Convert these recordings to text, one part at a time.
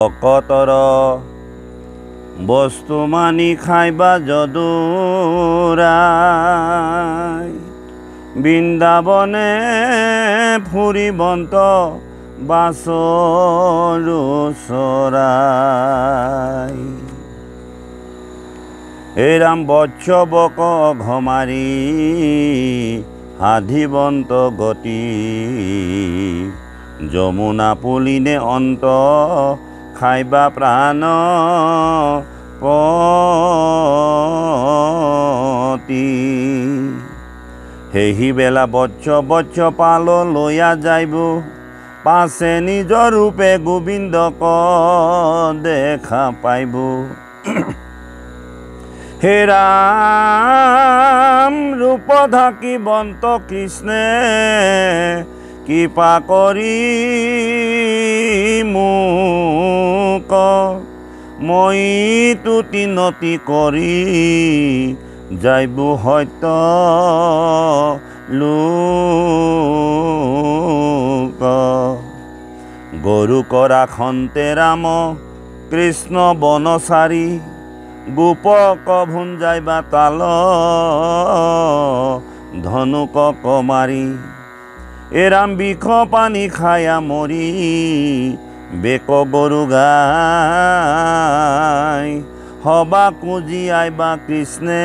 ভকতৰ বস্তু মানি খাইবা যদুৰাই বৃন্দাবনে ফুৰিবন্ত বাছৰু চৰাই হে ৰাম বৎসৱক ঘমাৰি সাধিবন্ত গতি যমুনা পুলিনে অন্ত খাইবা প্ৰাণ পতি সেহি বেলা বৎস পাল লৈয়া যাইব পাছে নিজৰ ৰূপে গোবিন্দক দেখা পাইব হে ৰাম ৰূপ ঢাকিবন্ত কৃষ্ণে কৃপা কৰি মোক মই তুতি নতি কৰি যাইব সত্য লোক গৰু কৰা খন্তে ৰাম কৃষ্ণ বনচাৰী গোপক ভুঞ্জাইবা তাল ধনুকক মাৰি এ ৰাম বিষ পানী খায়া মৰি বেক গৰু গাই হবা কুজি আইবা কৃষ্ণে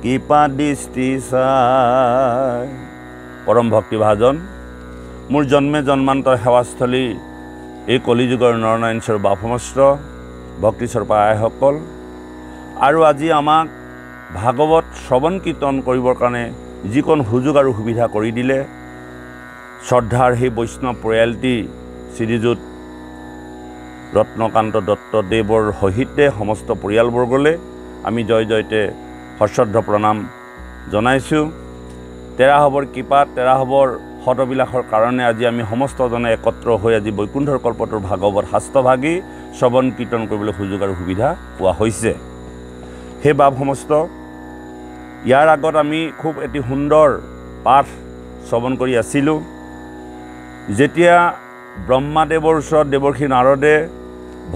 কৃপা দৃষ্টি চাই। পৰম ভক্তিভাজন মোৰ জন্মে জন্মান্তৰ সেৱাস্থলী এই কলিযুগৰ নৰনাৰায়ণ বাপসমস্ত ভক্তিস্বৰূপা আইসকল আৰু আজি আমাক ভাগৱত শ্ৰৱণ কীৰ্তন কৰিবৰ কাৰণে যিকণ সুযোগ আৰু সুবিধা কৰি দিলে শ্ৰদ্ধাৰ সেই বৈষ্ণৱ পৰিয়ালটি শ্ৰীযুত ৰত্নকান্ত দত্তদেৱৰ সহিতে সমস্ত পৰিয়ালবৰ্গলৈ আমি জয় জয়তে সশ্ৰদ্ধ প্ৰণাম জনাইছোঁ। তেৰাহবৰ কৃপাত তেৰাহবৰ শতবিলাসৰ কাৰণে আজি আমি সমস্তজনে একত্ৰ হৈ আজি বৈকুণ্ঠৰ কল্পটোৰ ভাগৱত শাস্ত্ৰভাগী শ্ৰৱণ কীৰ্তন কৰিবলৈ সুযোগ আৰু সুবিধা পোৱা হৈছে। সেই বাপ সমস্ত ইয়াৰ আগত আমি খুব এটি সুন্দৰ পাঠ শ্ৰৱণ কৰি আছিলোঁ। যেতিয়া ব্ৰহ্মাদেৱৰ ওচৰত দেৱৰ্ষি নাৰদে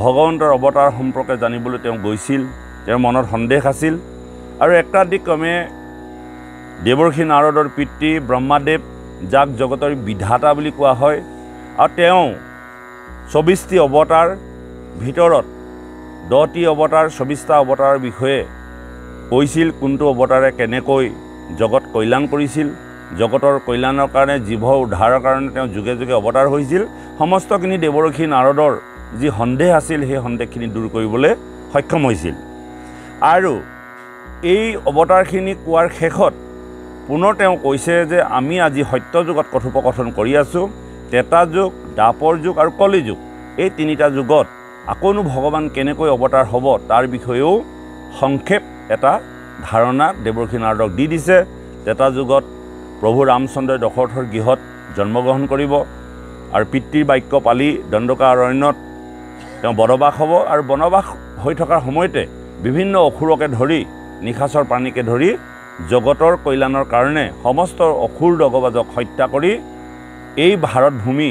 ভগৱন্তৰ অৱতাৰ সম্পৰ্কে জানিবলৈ তেওঁ গৈছিল, তেওঁৰ মনত সন্দেহ আছিল আৰু একাদিক্ৰমে দেৱৰ্ষি নাৰদৰ পিতৃ ব্ৰহ্মাদেৱ যাক জগতৰ বিধাতা বুলি কোৱা হয় আৰু তেওঁ ২৪টি অৱতাৰ ভিতৰত 10টি অৱতাৰ ২৪টা অৱতাৰৰ বিষয়ে কৈছিল, কোনটো অৱতাৰে কেনেকৈ জগত কল্যাণ কৰিছিল, জগতৰ কল্যাণৰ কাৰণে জীৱ উদ্ধাৰৰ কাৰণে তেওঁ যুগে যুগে অৱতাৰ হৈছিল। সমস্তখিনি দেৱৰ্ষি নাৰদৰ যি সন্দেহ আছিল সেই সন্দেহখিনি দূৰ কৰিবলৈ সক্ষম হৈছিল আৰু এই অৱতাৰখিনি কোৱাৰ শেষত পুনৰ তেওঁ কৈছে যে আমি আজি সত্য যুগত কথোপকথন কৰি আছোঁ। ত্ৰেতা যুগ, দ্বাপৰ যুগ আৰু কলি যুগ, এই তিনিটা যুগত আকৌনো ভগৱান কেনেকৈ অৱতাৰ হ'ব তাৰ বিষয়েও সংক্ষেপ এটা ধাৰণা দেৱৰ্ষি নাৰদক দি দিছে। ত্ৰেতা যুগত প্ৰভু ৰামচন্দ্ৰই দশৰথৰ গৃহত জন্মগ্ৰহণ কৰিব আৰু পিতৃৰ বাক্য পালি দণ্ডকা অৰণ্যত তেওঁ বনবাস হ'ব আৰু বনবাস হৈ থকাৰ সময়তে বিভিন্ন অসুৰকে ধৰি নিশাচৰ প্ৰাণীকে ধৰি জগতৰ কল্যাণৰ কাৰণে সমস্ত অসুৰ দগবাজক হত্যা কৰি এই ভাৰত ভূমি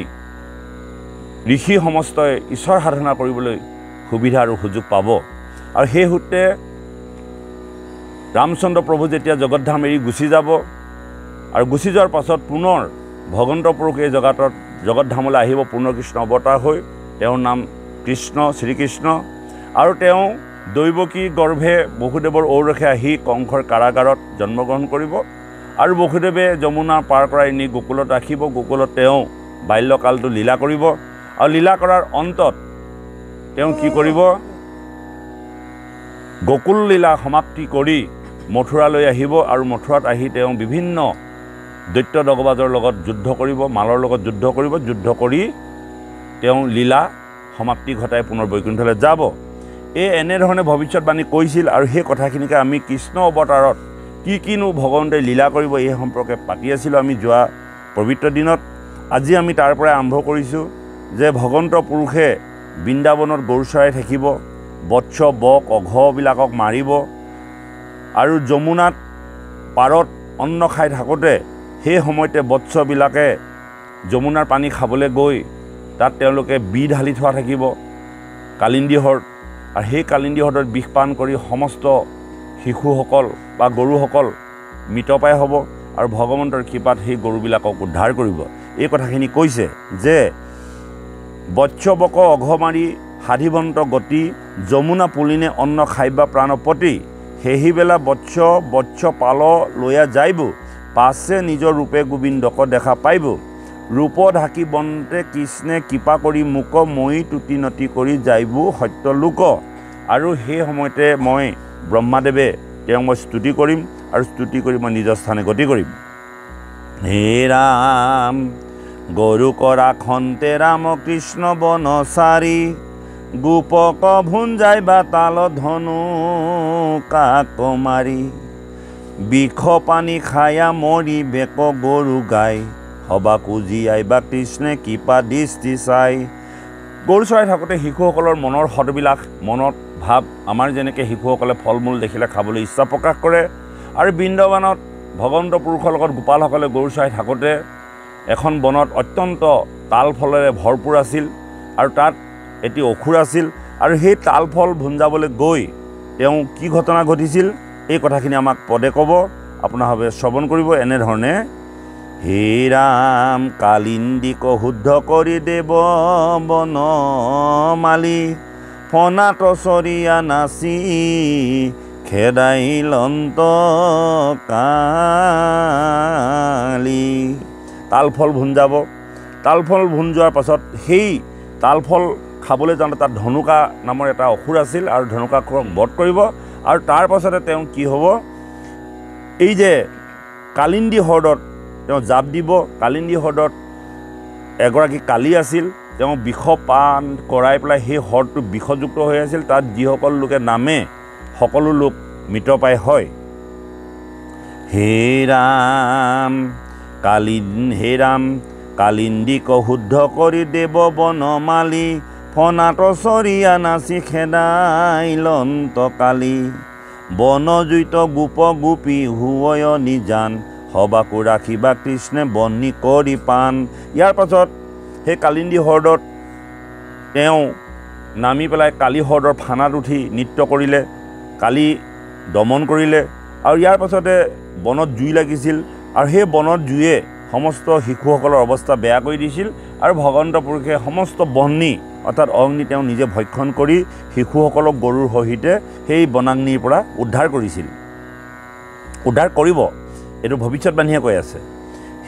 ঋষি সমস্তই ঈশ্বৰ সাধনা কৰিবলৈ সুবিধা আৰু সুযোগ পাব আৰু সেই সূত্ৰে ৰামচন্দ্ৰ প্ৰভু যেতিয়া জগতধাম এৰি গুচি যাব আৰু গুচি যোৱাৰ পাছত পুনৰ ভগৱন্ত পুৰুষ এই জগতধামলৈ আহিব পূৰ্ণ কৃষ্ণ অৱতাৰ হৈ, তেওঁৰ নাম কৃষ্ণ শ্ৰীকৃষ্ণ আৰু তেওঁ দৈৱকী গৰ্ভে বসুদেৱৰ ঔৰসে আহি কংসৰ কাৰাগাৰত জন্মগ্ৰহণ কৰিব আৰু বসুদেৱে যমুনা পাৰ কৰাই নি গোকুলত ৰাখিব। গোকুলত তেওঁ বাল্যকালটো লীলা কৰিব আৰু লীলা কৰাৰ অন্তত তেওঁ কি কৰিব, গোকুল লীলা সমাপ্তি কৰি মথুৰালৈ আহিব আৰু মথুৰাত আহি তেওঁ বিভিন্ন দৈত্য দগবাজৰ লগত যুদ্ধ কৰিব, মালৰ লগত যুদ্ধ কৰিব, যুদ্ধ কৰি তেওঁ লীলা সমাপ্তি ঘটাই পুনৰ বৈকুণ্ঠলৈ যাব। এই এনেধৰণে ভৱিষ্যতবাণী কৈছিল আৰু সেই কথাখিনিকে আমি কৃষ্ণ অৱতাৰত কিনো ভগৱন্তই লীলা কৰিব এই সম্পৰ্কে পাতি আছিলোঁ আমি যোৱা পবিত্ৰ দিনত। আজি আমি তাৰ পৰাই আৰম্ভ কৰিছোঁ যে ভগৱন্ত পুৰুষে বৃন্দাবনত গৰু চৰাই থাকিব, বৎস বক অঘবিলাকক মাৰিব আৰু যমুনাত পাৰত অন্ন খাই থাকোঁতে সেই সময়তে বৎসবিলাকে যমুনাৰ পানী খাবলৈ গৈ তাত তেওঁলোকে বি ঢালি থোৱা থাকিব কালিন্দী হ্ৰদ, আৰু সেই কালিন্দী হ্ৰদত বিষ পান কৰি সমস্ত শিশুসকল বা গৰুসকল মৃতপ্ৰায় হ'ব, আৰু ভগৱন্তৰ কৃপাত সেই গৰুবিলাকক উদ্ধাৰ কৰিব। এই কথাখিনি কৈছে যে বৎসবক অঘমাৰি সাধিবন্ত গতি, যমুনা পুলিনে অন্ন খাইবা প্ৰাণপতি, সেহিবেলা বৎস পাল লৈয়া যাইব, পাছে নিজৰ ৰূপে গোবিন্দক দেখা পাইব, ৰূপ ঢাকি বন্তে কৃষ্ণে কৃপা কৰি মোক, মই তুতি নতি কৰি যাইব সত্য লোক। আৰু সেই সময়তে মই ব্ৰহ্মাদেৱে তেওঁক মই স্তুতি কৰিম, আৰু স্তুতি কৰি মই নিজৰ স্থানে গতি কৰিম। হে ৰাম গৰু কৰা খন্তে ৰাম কৃষ্ণ বনচাৰী, গোপক ভুঞ্জাই বা তাল ধনু কাক মাৰি, বিষ পানী খায়া মৰি বেক গৰু গাই, সবা কুজি আইবা কৃষ্ণে কৃপা দৃষ্টি চাই। গৰু চৰাই থাকোঁতে শিশুসকলৰ মনৰ সদবিলাক, মনত ভাৱ, আমাৰ যেনেকৈ শিশুসকলে ফল মূল দেখিলে খাবলৈ ইচ্ছা প্ৰকাশ কৰে, আৰু বৃন্দাবনত ভগৱন্ত পুৰুষৰ লগত গোপালসকলে গৰু চৰাই থাকোঁতে এখন বনত অত্যন্ত তাল ফলেৰে ভৰপূৰ আছিল, আৰু তাত এটি অসুৰ আছিল, আৰু সেই তাল ফল ভুঞ্জাবলৈ গৈ তেওঁ কি ঘটনা ঘটিছিল এই কথাখিনি আমাক পদে ক'ব, আপোনালোকে শ্ৰৱণ কৰিব এনেধৰণে। হে ৰাম কালিন্দীক শুদ্ধ কৰি দেৱ বনমালী, ফনাত চৰিয়া নাচি খেদাইলন্ত কালি। তালফল ভুঞ্জাব, তালফল ভুঞ্জোৱাৰ পাছত সেই তালফল খাবলৈ যাওঁতে তাত ধনুকা নামৰ এটা অসুৰ আছিল, আৰু ধনুকাক বধ কৰিব, আৰু তাৰ পাছতে তেওঁ কি হ'ব, এই যে কালিন্দী হ্ৰদত তেওঁ জাপ দিব। কালিন্দী হ্ৰদত এগৰাকী কালী আছিল, তেওঁ বিষ পান কৰাই পেলাই সেই হ্ৰদটো বিষযুক্ত হৈ আছিল, তাত যিসকল লোকে নামে সকলো লোক মৃতপ্ৰায় হয়। হে ৰাম কালিন্দীক শুদ্ধ কৰি দেৱ বনমালী, ফনাত চৰিয়া নাচি খেদাইলন্ত কালি, বনজুইত গোপ গোপী হুৱয় নিজান, সবাকো ৰাখিবা কৃষ্ণে বন্নি কৰি পাণ। ইয়াৰ পাছত সেই কালিন্দী হ্ৰদত তেওঁ নামি পেলাই কালী হ্ৰদৰ ফানাত উঠি নৃত্য কৰিলে, কালী দমন কৰিলে, আৰু ইয়াৰ পাছতে বনত জুই লাগিছিল, আৰু সেই বনত জুয়ে সমস্ত শিশুসকলৰ অৱস্থা বেয়া কৰি দিছিল, আৰু ভগৱন্ত পুৰুষে সমস্ত বহ্নি অৰ্থাৎ অগ্নি তেওঁ নিজে ভক্ষণ কৰি শিশুসকলক গৰুৰ সহিতে সেই বনাগ্নিৰ পৰা উদ্ধাৰ কৰিছিল, উদ্ধাৰ কৰিব, এইটো ভৱিষ্যতবাণীয়ে কৈ আছে।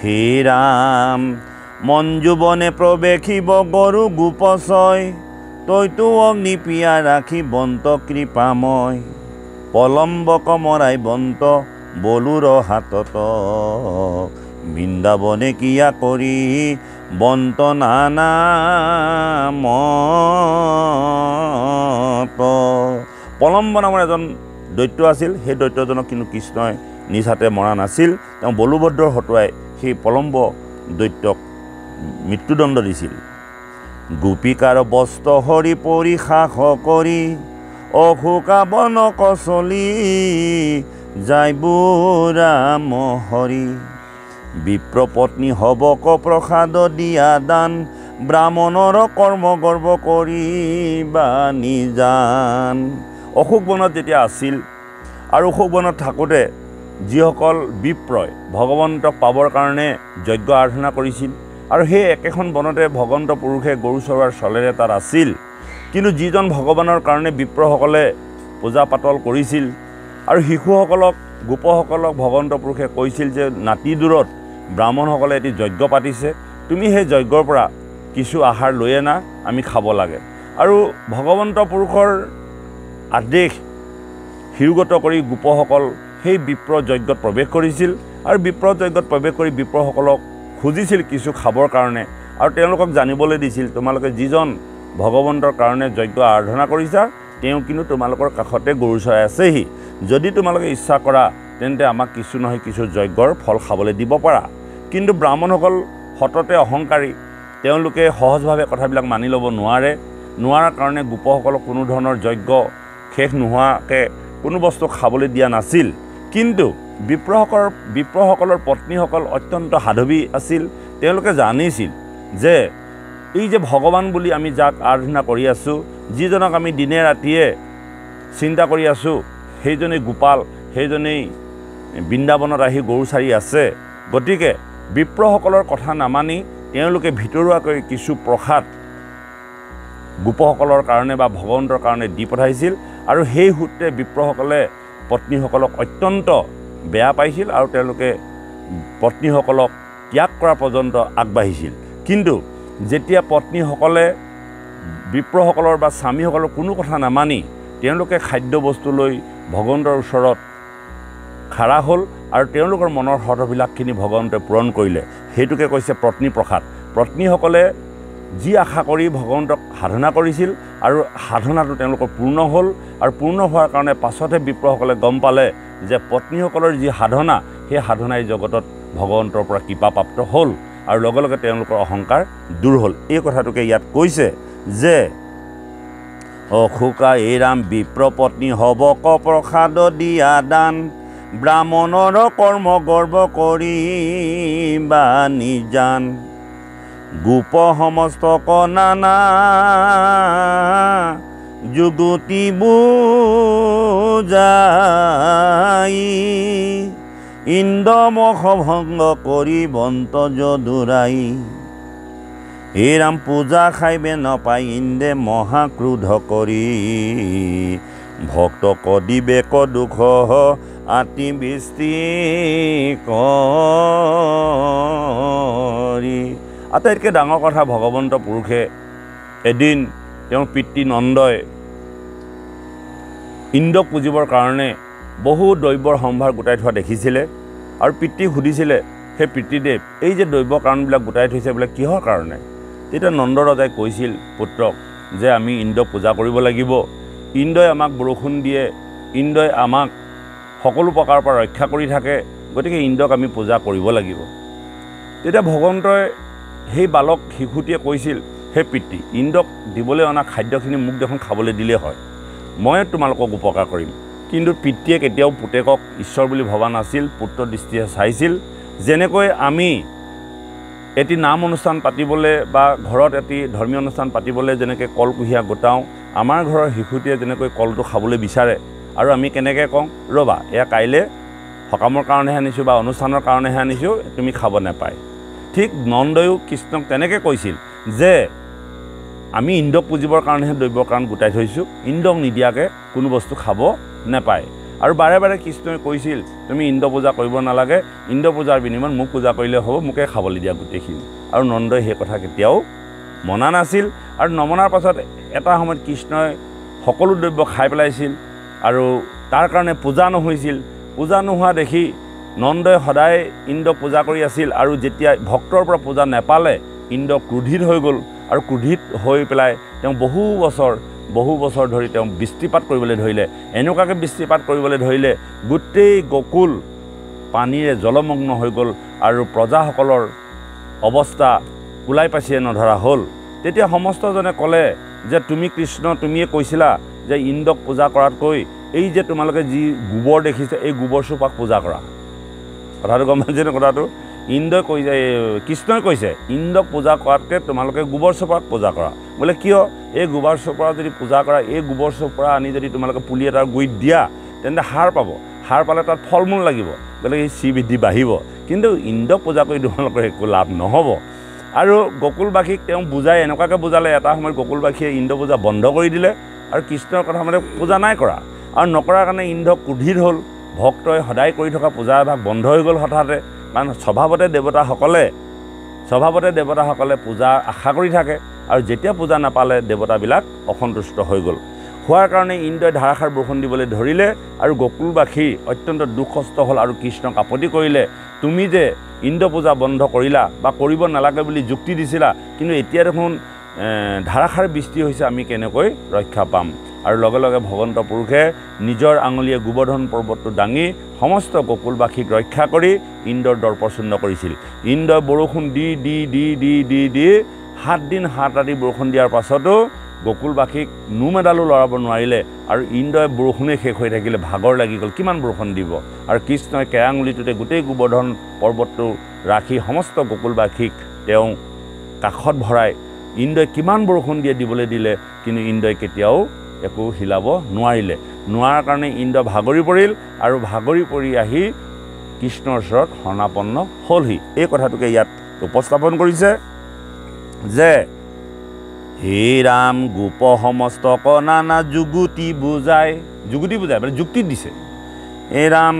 হে ৰাম মঞ্জুবনে প্ৰৱেশিব গৰু গোপচয়, তৈতো অগ্নি পিয়া ৰাখি বন্ত কৃপাময়, পলম্বক মৰাই বন্ত বলুৰ হাতত, বৃন্দাবনে কিয়া কৰি বন্ত নানা মত। পলম্ব নামৰ এজন দৈত্য আছিল, সেই দৈত্যজনক কিন্তু কৃষ্ণই নিজ হাতে মৰা নাছিল, তেওঁ বলুভদ্ৰৰ হতুৱাই সেই পলম্ব দৈত্যক মৃত্যুদণ্ড দিছিল। গোপিকাৰ বস্ত্ৰ হৰি পৰি সাহ কৰি, অশোকা বনক চলি যাইব ৰাম হৰি, বিপ্ৰপত্নী হবক প্ৰসাদ দিয়া দান, ব্ৰাহ্মণৰ কৰ্ম গৰ্ব কৰিবা নিজান। অশোক বনত যেতিয়া আছিল, আৰু অশোক বনত থাকোঁতে যিসকল বিপ্ৰই ভগৱন্তক পাবৰ কাৰণে যজ্ঞ আৰাধনা কৰিছিল, আৰু সেই একেখন বনতে ভগৱন্ত পুৰুষে গৰু চৰোৱাৰ চলেৰে তাত আছিল, কিন্তু যিজন ভগৱানৰ কাৰণে বিপ্ৰসকলে পূজা পাতল কৰিছিল, আৰু শিশুসকলক গোপসকলক ভগৱন্ত পুৰুষে কৈছিল যে নাতি দূৰত ব্ৰাহ্মণসকলে এটি যজ্ঞ পাতিছে, তুমি সেই যজ্ঞৰ পৰা কিছু আহাৰ লৈ আনা, আমি খাব লাগে। আৰু ভগৱন্ত পুৰুষৰ আদেশ শিৰোগত কৰি গোপসকল সেই বিপ্ৰ যজ্ঞত প্ৰৱেশ কৰিছিল, আৰু বিপ্ৰ যজ্ঞত প্ৰৱেশ কৰি বিপ্ৰসকলক খুজিছিল কিছু খাবৰ কাৰণে, আৰু তেওঁলোকক জানিবলৈ দিছিল তোমালোকে যিজন ভগৱন্তৰ কাৰণে যজ্ঞ আৰাধনা কৰিছা, তেওঁ কিন্তু তোমালোকৰ কাষতে গৰু চৰাই আছেহি, যদি তোমালোকে ইচ্ছা কৰা তেন্তে আমাক কিছু নহয় কিছু যজ্ঞৰ ফল খাবলৈ দিব পাৰা। কিন্তু ব্ৰাহ্মণসকল সততে অহংকাৰী, তেওঁলোকে সহজভাৱে কথাবিলাক মানি ল'ব নোৱাৰাৰ কাৰণে গোপসকলক কোনো ধৰণৰ যজ্ঞ শেষ নোহোৱাকৈ কোনো বস্তু খাবলৈ দিয়া নাছিল। কিন্তু বিপ্ৰসকলৰ পত্নীসকল অত্যন্ত সাধৱী আছিল, তেওঁলোকে জানিছিল যে এই যে ভগৱান বুলি আমি যাক আৰাধনা কৰি আছোঁ, যিজনক আমি দিনে ৰাতিয়ে চিন্তা কৰি আছোঁ, সেইজনেই গোপাল, সেইজনেই বৃন্দাবনত আহি গৰু চাৰি আছে। গতিকে বিপ্ৰসকলৰ কথা নামানি তেওঁলোকে ভিতৰুৱাকৈ কিছু প্ৰসাদ গোপসকলৰ কাৰণে বা ভগৱন্তৰ কাৰণে দি পঠাইছিল আৰু সেই সূত্ৰে বিপ্ৰসকলে পত্নীসকলক অত্যন্ত বেয়া পাইছিল আৰু তেওঁলোকে পত্নীসকলক ত্যাগ কৰা পৰ্যন্ত আগবাঢ়িছিল। কিন্তু যেতিয়া পত্নীসকলে বিপ্ৰসকলৰ বা স্বামীসকলৰ কোনো কথা নামানি তেওঁলোকে খাদ্য বস্তু লৈ ভগৱন্তৰ ওচৰত খাৰা হ'ল আৰু তেওঁলোকৰ মনৰ হৃদয়বিলাকখিনি ভগৱন্তই পূৰণ কৰিলে, সেইটোকে কৈছে পত্নী প্ৰসাদ। পত্নীসকলে যি আশা কৰি ভগৱন্তক সাধনা কৰিছিল আৰু সাধনাটো তেওঁলোকৰ পূৰ্ণ হ'ল আৰু পূৰ্ণ হোৱাৰ কাৰণে পাছতহে বিপ্ৰসকলে গম পালে যে পত্নীসকলৰ যি সাধনা, সেই সাধনাই জগতত ভগৱন্তৰ পৰা কৃপাপ্ৰাপ্ত হ'ল আৰু লগে লগে তেওঁলোকৰ অহংকাৰ দূৰ হ'ল। এই কথাটোকে ইয়াত কৈছে যে অশোকা এইৰাম বিপ্ৰপত্নী হবক প্ৰসাদ দিয়া দান, ব্ৰাহ্মণৰ কৰ্ম গৰ্ব কৰি বা নিজান, গোপ সমস্ত নানা যুগতি বুজাই, ইন্দ্ৰমখ ভংগ কৰি বন্ত যদুৰাই, এইৰাম পূজা খাইবে নপাই ইন্দ্ৰে মহাক্ৰোধ কৰি, ভক্ত কদিবে ক দুখ আতি বৃষ্টি কৰি। আটাইতকৈ ডাঙৰ কথা, ভগৱন্ত পুৰুষে এদিন তেওঁৰ পিতৃ নন্দই ইন্দ্ৰক পুজিবৰ কাৰণে বহু দ্ৰব্যৰ সম্ভাৰ গোটাই থোৱা দেখিছিলে আৰু পিতৃক সুধিছিলে, হে পিতৃদেৱ, এই যে দ্ৰব্য কাৰণবিলাক গোটাই থৈছে বোলে কিহৰ কাৰণে? তেতিয়া নন্দ ৰজাই কৈছিল পুত্ৰক যে আমি ইন্দ্ৰক পূজা কৰিব লাগিব, ইন্দ্ৰই আমাক বৰষুণ দিয়ে, ইন্দ্ৰই আমাক সকলো প্ৰকাৰৰ পৰা ৰক্ষা কৰি থাকে, গতিকে ইন্দ্ৰক আমি পূজা কৰিব লাগিব। তেতিয়া ভগৱন্তই সেই বালক শিশুটিয়ে কৈছিল, হে পিতৃ, ইন্দ্ৰক দিবলৈ অনা খাদ্যখিনি মোক দেখোন খাবলৈ দিলেই হয়, মই তোমালোকক উপকাৰ কৰিম। কিন্তু পিতৃয়ে কেতিয়াও পুতেকক ঈশ্বৰ বুলি ভবা নাছিল, পুত্ৰ দৃষ্টিৰে চাইছিল। যেনেকৈ আমি এটি নাম অনুষ্ঠান পাতিবলৈ বা ঘৰত এটি ধৰ্মীয় অনুষ্ঠান পাতিবলৈ যেনেকৈ কল কুঁহিয়া গোটাওঁ, আমাৰ ঘৰৰ শিশুটিয়ে যেনেকৈ কলটো খাবলৈ বিচাৰে আৰু আমি কেনেকৈ কওঁ, ৰ'বা এয়া কাইলৈ সকামৰ কাৰণেহে আনিছোঁ বা অনুষ্ঠানৰ কাৰণেহে আনিছোঁ, তুমি খাব নাপায়। ঠিক নন্দয়ো কৃষ্ণক তেনেকৈ কৈছিল যে আমি ইন্দ্ৰক পুজিবৰ কাৰণেহে দ্ৰব্যৰ কাৰণ গোটাই থৈছোঁ, ইন্দ্ৰক নিদিয়াকৈ কোনো বস্তু খাব নাপায়। আৰু বাৰে বাৰে কৃষ্ণই কৈছিল তুমি ইন্দ্ৰ পূজা কৰিব নালাগে, ইন্দ্ৰ পূজাৰ বিনিময়ত মোক পূজা কৰিলে হ'ব, মোকে খাবলৈ দিয়া গোটেইখিনি। আৰু নন্দই সেই কথা কেতিয়াও মনা নাছিল আৰু নমনাৰ পাছত এটা সময়ত কৃষ্ণই সকলো দ্ৰব্য খাই পেলাইছিল আৰু তাৰ কাৰণে পূজা নহৈছিল। পূজা নোহোৱা দেখি নন্দই সদায় ইন্দ্ৰক পূজা কৰি আছিল আৰু যেতিয়া ভক্তৰ পৰা পূজা নাপালে ইন্দ্ৰ ক্ৰোধিত হৈ গ'ল আৰু ক্ৰোধিত হৈ পেলাই তেওঁ বহু বছৰ ধৰি তেওঁ বৃষ্টিপাত কৰিবলৈ ধৰিলে। এনেকুৱাকৈ বৃষ্টিপাত কৰিবলৈ ধৰিলে গোটেই গকুল পানীৰে জলমগ্ন হৈ গ'ল আৰু প্ৰজাসকলৰ অৱস্থা ওলাই পাচিয়ে নধৰা হ'ল। তেতিয়া সমস্তজনে ক'লে যে তুমি কৃষ্ণ, তুমিয়ে কৈছিলা যে ইন্দ্ৰক পূজা কৰাতকৈ এই যে তোমালোকে যি গোবৰ দেখিছে এই গোবৰ চোপাক পূজা কৰা। কথাটো গম পাইছেনে? কথাটো ইন্দ্ৰই কৈছে, কৃষ্ণই কৈছে ইন্দ্ৰক পূজা কৰাতকৈ তোমালোকে গোবৰ চোপাক পূজা কৰা। বোলে কিয়? এই গোবৰ চোপৰা যদি পূজা কৰা, এই গোবৰ চোপৰা আনি যদি তোমালোকে পুলি এটাৰ গুৰিত দিয়া তেন্তে সাৰ পাব, সাৰ পালে তাত ফল মূল লাগিব, গতিকে এই শ্ৰীবৃদ্ধি বাঢ়িব। কিন্তু ইন্দ্ৰক পূজা কৰি তোমালোকৰ একো লাভ নহ'ব। আৰু গকুলবাসীক তেওঁ বুজাই এনেকুৱাকৈ বুজালে, এটা সময়ত গকুলবাসীয়ে ইন্দ্ৰ পূজা বন্ধ কৰি দিলে আৰু কৃষ্ণৰ কথা মানে পূজা নাই কৰা আৰু নকৰাৰ কাৰণে ইন্দ্ৰ ক্ৰোধিত হ'ল। ভক্তই সদায় কৰি থকা পূজা এভাগ বন্ধ হৈ গ'ল হঠাতে, কাৰণ স্বভাৱতে দেৱতাসকলে পূজা আশা কৰি থাকে আৰু যেতিয়া পূজা নাপালে দেৱতাবিলাক অসন্তুষ্ট হৈ গ'ল। হোৱাৰ কাৰণে ইন্দ্ৰই ধাৰাসাৰ বৰষুণ দিবলৈ ধৰিলে আৰু গকুলবাসী অত্যন্ত দুখ কষ্ট হ'ল আৰু কৃষ্ণক আপত্তি কৰিলে, তুমি যে ইন্দ্ৰ পূজা বন্ধ কৰিলা বা কৰিব নালাগে বুলি যুক্তি দিছিলা, কিন্তু এতিয়া দেখোন ধাৰাসাৰ বৃষ্টি হৈছে, আমি কেনেকৈ ৰক্ষা পাম? আৰু লগে লগে ভগৱন্ত পুৰুষে নিজৰ আঙুলিয়ে গোবৰ্ধন পৰ্বতটো দাঙি সমস্ত গকুলবাসীক ৰক্ষা কৰি ইন্দ্ৰৰ দৰ্পচূন্য কৰিছিল। ইন্দ্ৰই বৰষুণ দি দি দি দি দি দি 7 দিন 7 ৰাতি বৰষুণ দিয়াৰ পাছতো গকুলবাসীক নোম এডালো লৰাব নোৱাৰিলে আৰু ইন্দ্ৰই বৰষুণে শেষ হৈ থাকিলে, ভাগৰ লাগি গ'ল, কিমান বৰষুণ দিব। আৰু কৃষ্ণই কেৰাঙুলিটোতে গোটেই গোবৰ্ধন পৰ্বতটো ৰাখি সমস্ত গকুলবাসীক তেওঁ কাষত ভৰাই ইন্দ্ৰই কিমান বৰষুণ দিবলৈ দিলে, কিন্তু ইন্দ্ৰই কেতিয়াও একো হিলাব নোৱাৰিলে। নোৱাৰাৰ কাৰণে ইন্দ্ৰ ভাগৰি পৰিল আৰু ভাগৰি পৰি আহি কৃষ্ণৰ ওচৰত শৰণাপন্ন হ'লহি। এই কথাটোকে ইয়াত উপস্থাপন কৰিছে যে হে ৰাম গোপ সমস্তক নানা যুগুতি বুজাই মানে যুক্তি দিছে। হে ৰাম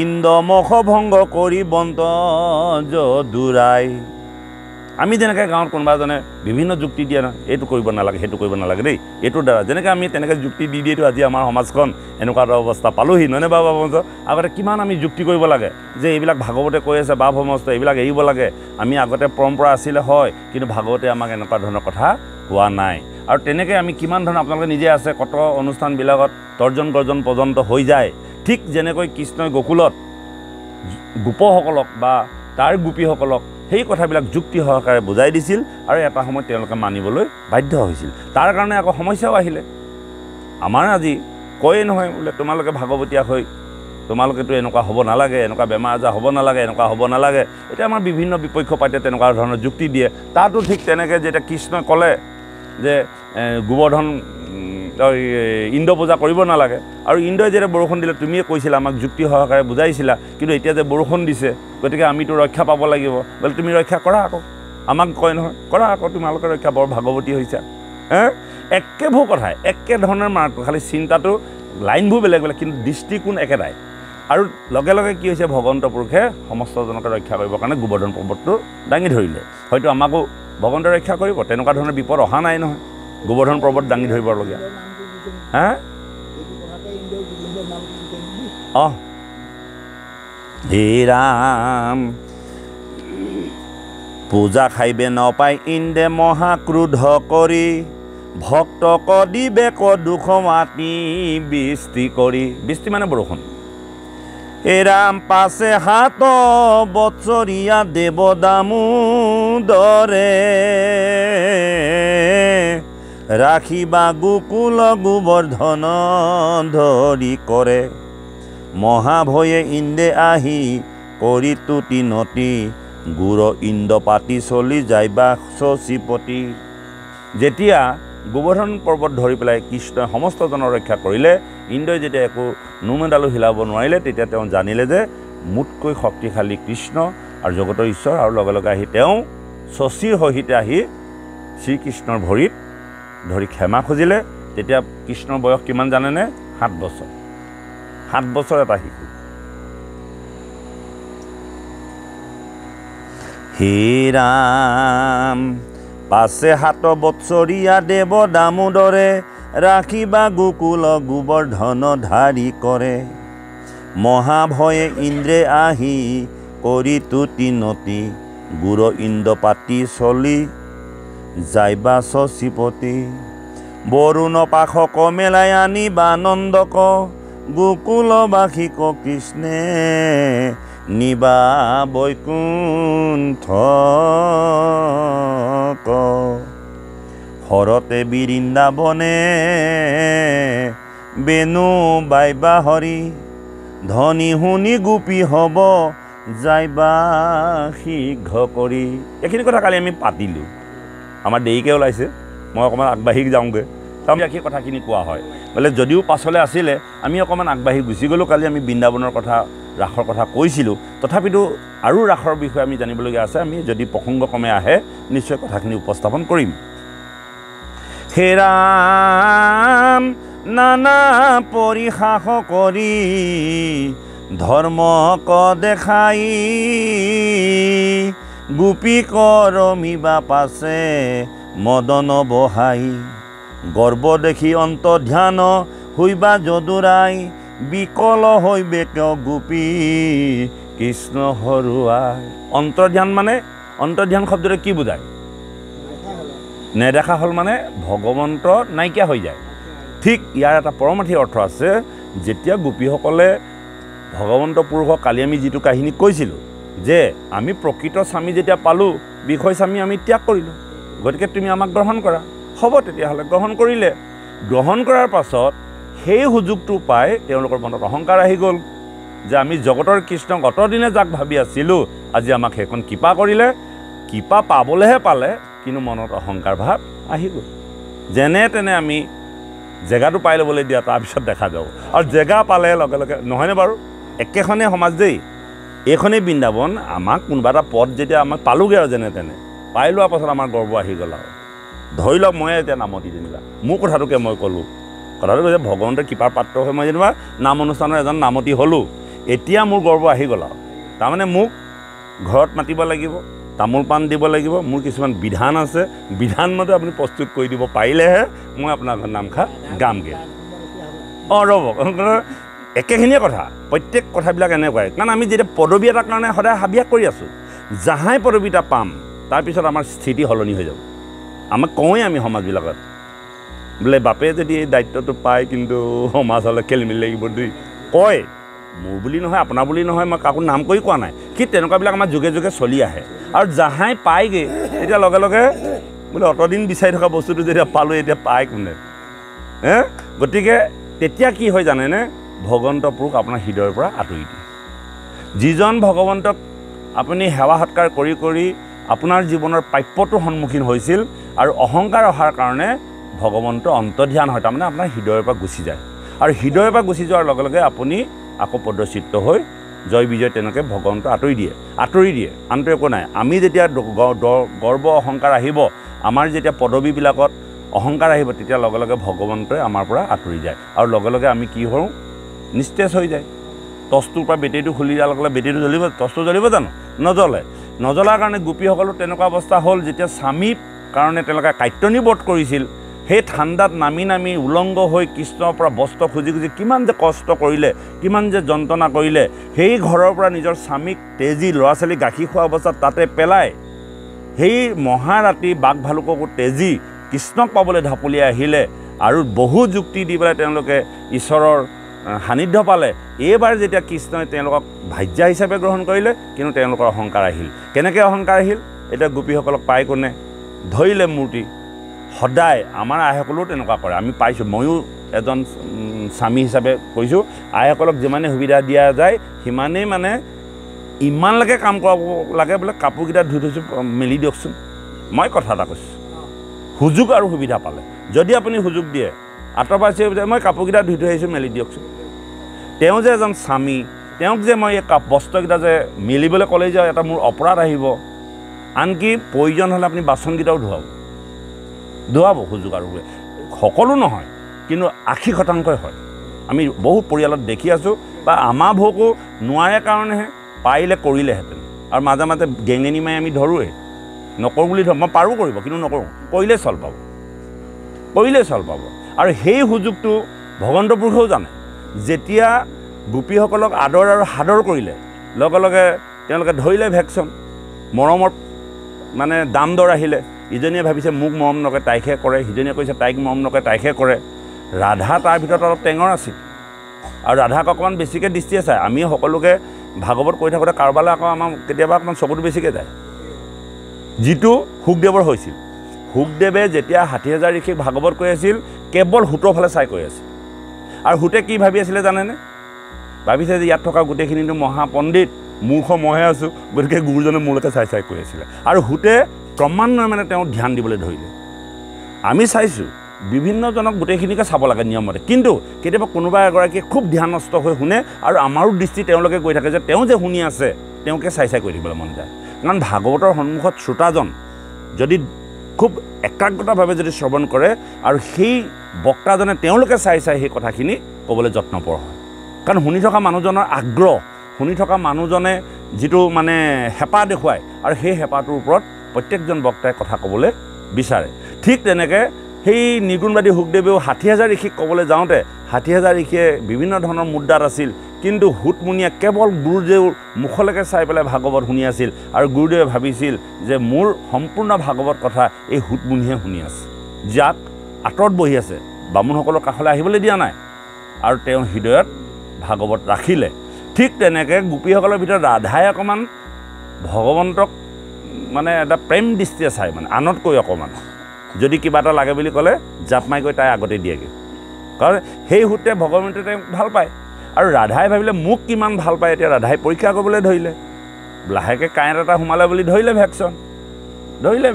ইন্দ্ৰ মখ ভংগ কৰি বন্ত যদুৰাই। আমি যেনেকৈ গাঁৱত কোনোবা এজনে বিভিন্ন যুক্তি দিয়ে নহয়, এইটো কৰিব নালাগে সেইটো কৰিব নালাগে দেই, এইটোৰ দ্বাৰা যেনেকৈ আমি তেনেকৈ যুক্তি দি দিয়েতো আজি আমাৰ সমাজখন এনেকুৱা এটা অৱস্থা পালোহি, নহয়নে বাৰু বাবু? আগতে কিমান আমি যুক্তি কৰিব লাগে যে এইবিলাক ভাগৱতে কৈ আছে বাপ সমস্ত এইবিলাক এৰিব লাগে। আমি আগতে পৰম্পৰা আছিলে হয়, কিন্তু ভাগৱতে আমাক এনেকুৱা ধৰণৰ কথা কোৱা নাই। আৰু তেনেকৈ আমি কিমান ধৰণৰ আপোনালোকে নিজে আছে কত অনুষ্ঠানবিলাকত তৰ্জন গৰ্জন পৰ্যন্ত হৈ যায়। ঠিক যেনেকৈ কৃষ্ণই গকুলত গোপসকলক বা তাৰ গোপীসকলক সেই কথাবিলাক যুক্তি সহকাৰে বুজাই দিছিল আৰু এটা সময়ত তেওঁলোকে মানিবলৈ বাধ্য হৈছিল। তাৰ কাৰণে আকৌ সমস্যাও আহিলে। আমাৰ আজি কয়ে নহয় বোলে তোমালোকে ভাগৱতীয়া হৈ তোমালোকেতো এনেকুৱা হ'ব নালাগে, এনেকুৱা বেমাৰ আজাৰ হ'ব নালাগে, এনেকুৱা হ'ব নালাগে। এতিয়া আমাৰ বিভিন্ন বিপক্ষ পাৰ্টিয়ে তেনেকুৱা ধৰণৰ যুক্তি দিয়ে। তাতো ঠিক তেনেকৈ যেতিয়া কৃষ্ণই ক'লে যে গোবৰ্ধন ইন্দ্ৰ পূজা কৰিব নালাগে, আৰু ইন্দ্ৰই যেতিয়া বৰষুণ দিলে তুমিয়ে কৈছিলা আমাক যুক্তি সহকাৰে বুজাইছিলা, কিন্তু এতিয়া যে বৰষুণ দিছে গতিকে আমিতো ৰক্ষা পাব লাগিব। বোলে তুমি ৰক্ষা কৰা আকৌ, আমাক কয় নহয় কৰা আকৌ, তোমালোকে ৰক্ষা বৰ ভাগৱতী হৈছা। একেবোৰ কথাই একে ধৰণৰ মাৰ্ক, খালি চিন্তাটো লাইনবোৰ বেলেগ বেলেগ, কিন্তু দৃষ্টিকোণ একেটাই। আৰু লগে লগে কি হৈছে, ভগৱন্ত পুৰুষে সমস্তজনকে ৰক্ষা কৰিবৰ কাৰণে গোবৰ্ধন পৰ্বতটো দাঙি ধৰিলে। হয়তো আমাকো ভগৱন্তে ৰক্ষা কৰিব, তেনেকুৱা ধৰণৰ বিপদ অহা নাই নহয় গোবৰ্ধন পৰ্বত দাঙি ধৰিবলগীয়া। হে ৰাম পূজা খাইবে নপাই ইন্দ্ৰে মহাক্ৰোধ কৰি, ভক্তক দিবেক দুখ মাতি বৃষ্টি কৰি। বৃষ্টি মানে বৰষুণ। হে ৰাম পাছে হাত বৎসৰীয়া দেৱ দামোদৰে, ৰাখিবা গোকুল গোবৰ্ধন ধৰি কৰে। মহাভয়ে ইন্দ্ৰে আহি কৰি তুতি নতি, গুৰু ইন্দ্ৰ পাতি চলি যাইবা শচীপতি। যেতিয়া গোবৰ্ধন পৰ্বত ধৰি পেলাই কৃষ্ণই সমস্তজনৰ ৰক্ষা কৰিলে, ইন্দ্ৰই যেতিয়া একো নোমেডালো হিলাব নোৱাৰিলে, তেতিয়া তেওঁ জানিলে যে মোতকৈ শক্তিশালী কৃষ্ণ আৰু জগতৰ ঈশ্বৰ। আৰু লগে লগে আহি তেওঁ শচীৰ সহিতে আহি শ্ৰীকৃষ্ণৰ ভৰিত ধৰি ক্ষমা খুজিলে। তেতিয়া কৃষ্ণৰ বয়স কিমান জানেনে? 7 বছৰ। 7 বছৰ এটা শিশু। হে ৰাম পাছে 7 বৎসৰীয়া দেৱ দামোদৰে, ৰাখিবা গোকুল গোবৰ্ধন ধাৰি কৰে। মহাভয়ে ইন্দ্ৰে আহি কৰি তুতি নতি, গুৰু ইন্দ্ৰ পাতি চলি যাইবা শচীপতি। বৰুণ পাশক মেলাই আনিবা নন্দক, গোকুলবাসীক কৃষ্ণে নিবা বৈকুণ্ঠ। হৰতে বৃন্দাবনে বেনু বাইবা হৰি, ধনী শুনি গোপী হ'ব যাইবা শীঘ্ৰ কৰি। এইখিনি কথা কালি আমি পাতিলোঁ, আমাৰ দেৰিকৈ ওলাইছে, মই অকণমান আগবাঢ়ি যাওঁগৈ। তাৰমানে সেই কথাখিনি কোৱা হয় বোলে যদিও পাছলৈ আছিলে, আমি অকণমান আগবাঢ়ি গুচি গ'লোঁ। কালি আমি বৃন্দাবনৰ কথা ৰাসৰ কথা কৈছিলোঁ, তথাপিতো আৰু ৰাসৰ বিষয়ে আমি জানিবলগীয়া আছে। আমি যদি প্ৰসংগক্ৰমে আহে নিশ্চয় কথাখিনি উপস্থাপন কৰিম। হে ৰাম নানা পৰিহাস কৰি, ধৰ্মক দেখাই, গোপীক ৰমিবা পাছে মদন বহাই। গৰ্ব দেখি অন্তৰ্ধান হৈবা যদুৰাই, বিকল হৈবে কিয় গোপী কৃষ্ণ হৰুৱাই। অন্তৰ্ধান মানে, অন্তৰ্ধান শব্দটো কি বুজায়? নেদেখা হ'ল মানে ভগৱন্ত নাইকিয়া হৈ যায়। ঠিক ইয়াৰ এটা পৰমাৰ্থিক অৰ্থ আছে। যেতিয়া গোপীসকলে ভগৱন্ত পুৰুষক কালি আমি যিটো কাহিনী কৈছিলোঁ যে আমি প্ৰকৃত স্বামী যেতিয়া পালোঁ, বিষয় স্বামী আমি ত্যাগ কৰিলোঁ, গতিকে তুমি আমাক গ্ৰহণ কৰা। হ'ব তেতিয়াহ'লে গ্ৰহণ কৰিলে। গ্ৰহণ কৰাৰ পাছত সেই সুযোগটো পাই তেওঁলোকৰ মনত অহংকাৰ আহি গ'ল যে আমি জগতৰ কৃষ্ণক অতদিনে যাক ভাবি আছিলোঁ, আজি আমাক সেইখন কৃপা কৰিলে। কৃপা পাবলৈহে পালে, কিন্তু মনত অহংকাৰ ভাৱ আহি গ'ল যেনে তেনে আমি জেগাটো পাই ল'বলৈ দিয়া তাৰপিছত দেখা যাব আৰু জেগা পালে লগে লগে নহয়নে বাৰু একেখনেই সমাজ দেই এইখনেই বৃন্দাবন আমাক কোনোবা এটা পথ যেতিয়া আমাক পালোগৈ আৰু যেনে তেনে পাই লোৱাৰ পাছত আমাৰ গৰ্ব আহি গ'ল আৰু ধৰি লওক মই এতিয়া নামতি যেনিবা মোৰ কথাটোকে মই ক'লোঁ কথাটো কৈছে ভগৱন্তৰ কৃপাৰ পাত্ৰ হৈ মই যেনিবা নাম অনুষ্ঠানৰ এজন নামতি হ'লোঁ এতিয়া মোৰ গৰ্ব আহি গ'ল আৰু তাৰমানে মোক ঘৰত মাতিব লাগিব তামোল পাণ দিব লাগিব মোৰ কিছুমান বিধান আছে বিধানমতে আপুনি প্ৰস্তুত কৰি দিব পাৰিলেহে মই আপোনাৰ ঘৰত নামষাৰ গামগৈ অঁ ৰ'ব একেখিনিয়ে কথা প্ৰত্যেক কথাবিলাক এনেকুৱাই কাৰণ আমি যেতিয়া পদবী এটাৰ কাৰণে সদায় হাবিয়াস কৰি আছোঁ যাহাই পদবী এটা পাম তাৰপিছত আমাৰ স্থিতি সলনি হৈ যাব আমাক কওঁৱেই আমি সমাজবিলাকত বোলে বাপে যদি এই দায়িত্বটো পায় কিন্তু সমাজ হ'লে খেলি মেলি লাগিব দেই কয় মোৰ বুলি নহয় আপোনাৰ বুলি নহয় মই কাকো নাম কৰি কোৱা নাই কি তেনেকুৱাবিলাক আমাৰ যুগে যুগে চলি আহে আৰু যাহাই পায়গৈ তেতিয়া লগে লগে বোলে অতদিন বিচাৰি থকা বস্তুটো যেতিয়া পালোঁ এতিয়া পায় কোনে গতিকে তেতিয়া কি হয় জানেনে ভগৱন্ত পুৰুষ আপোনাৰ হৃদয়ৰ পৰা আঁতৰি দিয়ে যিজন ভগৱন্তক আপুনি সেৱা সৎকাৰ কৰি কৰি আপোনাৰ জীৱনৰ প্ৰাপ্যটোৰ সন্মুখীন হৈছিল আৰু অহংকাৰ অহাৰ কাৰণে ভগৱন্ত অন্তৰ্ধান হয় তাৰমানে আপোনাৰ হৃদয়ৰ পৰা গুচি যায় আৰু হৃদয়ৰ পৰা গুচি যোৱাৰ লগে লগে আপুনি আকৌ প্ৰদৰ্শিত হৈ জয় বিজয় তেনেকৈ ভগৱন্ত আঁতৰি দিয়ে আনটো একো নাই আমি যেতিয়া গৰ্ব অহংকাৰ আহিব আমাৰ যেতিয়া পদবীবিলাকত অহংকাৰ আহিব তেতিয়া লগে লগে ভগৱন্তই আমাৰ পৰা আঁতৰি যায় আৰু লগে লগে আমি কি হওঁ নিস্তেজ হৈ যায় টৰ্চটোৰ পৰা বেটেৰীটো খুলি দিয়াৰ লগে লগে বেটেৰীটো জ্বলিব টৰ্চটো জ্বলিব জানো নজ্বলাৰ কাৰণে গোপীসকলৰ তেনেকুৱা অৱস্থা হ'ল যেতিয়া স্বামীৰ কাৰণে তেওঁলোকে কাত্যনীবোধ কৰিছিল সেই ঠাণ্ডাত নামি উলংগ হৈ কৃষ্ণৰ পৰা বস্ত্ৰ খুজি কিমান যে কষ্ট কৰিলে কিমান যে যন্ত্ৰণা কৰিলে সেই ঘৰৰ পৰা নিজৰ স্বামীক তেজী ল'ৰা ছোৱালী গাখীৰ খোৱা অৱস্থাত তাতে পেলাই সেই মহাৰাতি বাঘ ভালুককো তেজী কৃষ্ণক পাবলৈ ঢাপলিয়াই আহিলে আৰু বহু যুক্তি দি পেলাই তেওঁলোকে ঈশ্বৰৰ সান্নিধ্য পালে এইবাৰ যেতিয়া কৃষ্ণই তেওঁলোকক ভাজ্যা হিচাপে গ্ৰহণ কৰিলে কিন্তু তেওঁলোকৰ অহংকাৰ আহিল কেনেকৈ অহংকাৰ আহিল এতিয়া গোপীসকলক পাই কোনে ধৰিলে মূৰ্তি সদায় আমাৰ আইসকলেও তেনেকুৱা কৰে আমি পাইছোঁ ময়ো এজন স্বামী হিচাপে কৈছোঁ আইসকলক যিমানে সুবিধা দিয়া যায় সিমানেই মানে ইমানলৈকে কাম কৰাব লাগে বোলে কাপোৰকেইটা ধুই থৈছোঁ মেলি দিয়কচোন মই কথা এটা কৈছোঁ সুযোগ আৰু সুবিধা পালে যদি আপুনি সুযোগ দিয়ে আঁতৰ পৰা মই কাপোৰকেইটা ধুই থৈ আহিছোঁ মেলি দিয়কচোন তেওঁ যে এজন স্বামী তেওঁক যে মই এই বস্ত্ৰকেইটা যে মেলিবলৈ ক'লে যে এটা মোৰ অপৰাধ আহিব আনকি প্ৰয়োজন হ'লে আপুনি বাচনকেইটাও ধুৱাব সুযোগ আৰু সকলো নহয় কিন্তু 80% হয় আমি বহু পৰিয়ালত দেখি আছোঁ বা আমাৰ ভোকো নোৱাৰে কাৰণেহে পাৰিলে কৰিলেহেঁতেন আৰু মাজে মাজে গেঙেনি মাৰি আমি ধৰোঁৱে নকৰোঁ বুলি মই পাৰোঁ কৰিব কিন্তু নকৰোঁ কৰিলে চল পাব আৰু সেই সুযোগটো ভগৱন্ত পুৰুষেও জানে যেতিয়া গোপীসকলক আদৰ আৰু সাদৰ কৰিলে লগে লগে তেওঁলোকে ধৰিলে ভেকশ্যন মৰমৰ মানে দাম দৰ আহিলে ইজনীয়ে ভাবিছে মোক মৰম নকৰে তাইকহে কৰে সিজনীয়ে কৈছে তাইক মৰম নকৰে তাইকহে কৰে ৰাধা তাৰ ভিতৰত অলপ টেঙৰ আছিল আৰু ৰাধাক অকণমান বেছিকৈ দৃষ্টিয়ে চায় আমি সকলোকে ভাগৱত কৈ থাকোঁতে কাৰোবালৈ আকৌ আমাৰ কেতিয়াবা অকণমান চকুটো বেছিকৈ যায় যিটো শুকদেৱৰ হৈছিল শুকদেৱে যেতিয়া ৬০,০০০ ঋষিক ভাগৱত কৈ আছিল কেৱল হুতৰ ফালে চাই কৈ আছিল আৰু হুতে কি ভাবি আছিলে জানেনে ভাবিছে যে ইয়াত থকা গোটেইখিনিতো মহাপণ্ডিত মূৰ্খ মহে আছোঁ গতিকে গুৰুজনে মোৰলৈকে চাই কৈ আছিলে আৰু হুতে ক্ৰমান্বয়ে মানে তেওঁ ধ্যান দিবলৈ ধৰিলে আমি চাইছোঁ বিভিন্নজনক গোটেইখিনিকে চাব লাগে নিয়মমতে কিন্তু কেতিয়াবা কোনোবা এগৰাকীয়ে খুব ধ্যানস্থ হৈ শুনে আৰু আমাৰো দৃষ্টি তেওঁলোকে কৈ থাকে যে তেওঁ যে শুনি আছে তেওঁকে চাই কৈ থাকিবলৈ মন যায় কাৰণ ভাগৱতৰ সন্মুখত শ্ৰোতাজন যদি খুব একাগ্ৰতাভাৱে যদি শ্ৰৱণ কৰে আৰু সেই বক্তাজনে তেওঁলোকে চাই সেই কথাখিনি ক'বলৈ যত্নপৰ হয় কাৰণ শুনি থকা মানুহজনৰ আগ্ৰহ শুনি থকা মানুহজনে যিটো মানে হেঁপাহ দেখুৱায় আৰু সেই হেঁপাহটোৰ ওপৰত প্ৰত্যেকজন বক্তাই কথা ক'বলৈ বিচাৰে ঠিক তেনেকৈ সেই নিগুণবাদী শুকদেৱেও ৬০,০০০ ঋষিক ক'বলৈ যাওঁতে ৬০,০০০ ঋষিয়ে বিভিন্ন ধৰণৰ মুদ্ৰাত আছিল কিন্তু হুতমুনিয়ে কেৱল গুৰুদেৱৰ মুখলৈকে চাই পেলাই ভাগৱত শুনি আছিল আৰু গুৰুদেৱে ভাবিছিল যে মোৰ সম্পূৰ্ণ ভাগৱত কথা এই হুতমুনিহে শুনি আছে যাক আঁতৰত বহি আছে বামুণসকলৰ কাষলৈ আহিবলৈ দিয়া নাই আৰু তেওঁ হৃদয়ত ভাগৱত ৰাখিলে ঠিক তেনেকৈ গোপীসকলৰ ভিতৰত ৰাধাই অকণমান ভগৱন্তক মানে এটা প্ৰেম দৃষ্টিয়ে চাই মানে আনতকৈ অকণমান যদি কিবা এটা লাগে বুলি ক'লে জাপ মাৰি গৈ তাই আগতে দিয়েগৈ কাৰণ সেই সূত্ৰে ভগৱন্তে তেওঁক ভাল পায় আৰু ৰাধাই ভাবিলে মোক কিমান ভাল পায় এতিয়া ৰাধাই পৰীক্ষা কৰিবলৈ ধৰিলে লাহেকৈ কাঁইট এটা সোমালে বুলি ধৰিলে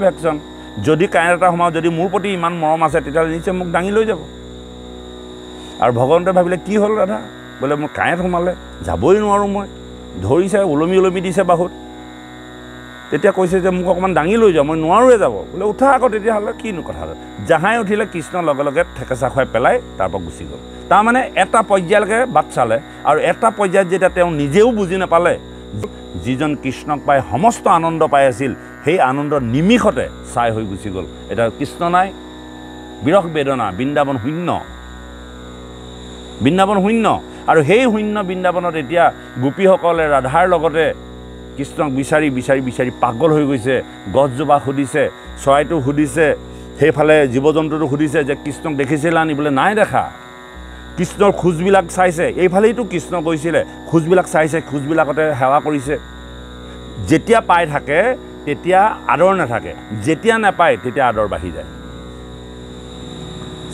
ভেকশ্যন যদি কাঁইট এটা সোমাওঁ, যদি মোৰ প্ৰতি ইমান মৰম আছে তেতিয়াহ'লে নিশ্চয় মোক দাঙি লৈ যাব। আৰু ভগৱন্তই ভাবিলে কি হ'ল দাদা, বোলে মোৰ কাঁইট সোমালে, যাবই নোৱাৰোঁ মই, ধৰিছে ওলমি ওলমি দিছে বাহুত। তেতিয়া কৈছে যে মোক অকণমান দাঙি লৈ যাওঁ, মই নোৱাৰোঁৱে যাব। বোলে উঠা আকৌ, তেতিয়াহ'লে কিনো কথা। জাহাই উঠিলে কৃষ্ণৰ লগে লগে ঠেকেচা খুৱাই পেলাই তাৰপৰা গুচি গ'ল। তাৰমানে এটা পৰ্যায়লৈকে বাট চালে, আৰু এটা পৰ্যায়ত যেতিয়া তেওঁ নিজেও বুজি নাপালে, যিজন কৃষ্ণক পাই সমস্ত আনন্দ পাই আছিল, সেই আনন্দ নিমিষতে ছাই হৈ গুচি গ'ল। এতিয়া কৃষ্ণ নাই, বিৰহ বেদনা, বৃন্দাবন শূন্য, বৃন্দাবন শূন্য। আৰু সেই শূন্য বৃন্দাবনত এতিয়া গোপীসকলে ৰাধাৰ লগতে কৃষ্ণক বিচাৰি বিচাৰি বিচাৰি পাগল হৈ গৈছে। গছজোপা সুধিছে, চৰাইটো সুধিছে, সেইফালে জীৱ জন্তুটো সুধিছে যে কৃষ্ণক দেখিছিলা নি? বোলে নাই দেখা। কৃষ্ণৰ খোজবিলাক চাইছে, এইফালেইতো কৃষ্ণ গৈছিলে, খোজবিলাক চাইছে, খোজবিলাকতে সেৱা কৰিছে। যেতিয়া পাই থাকে তেতিয়া আদৰ নাথাকে, যেতিয়া নাপায় তেতিয়া আদৰ বাঢ়ি যায়।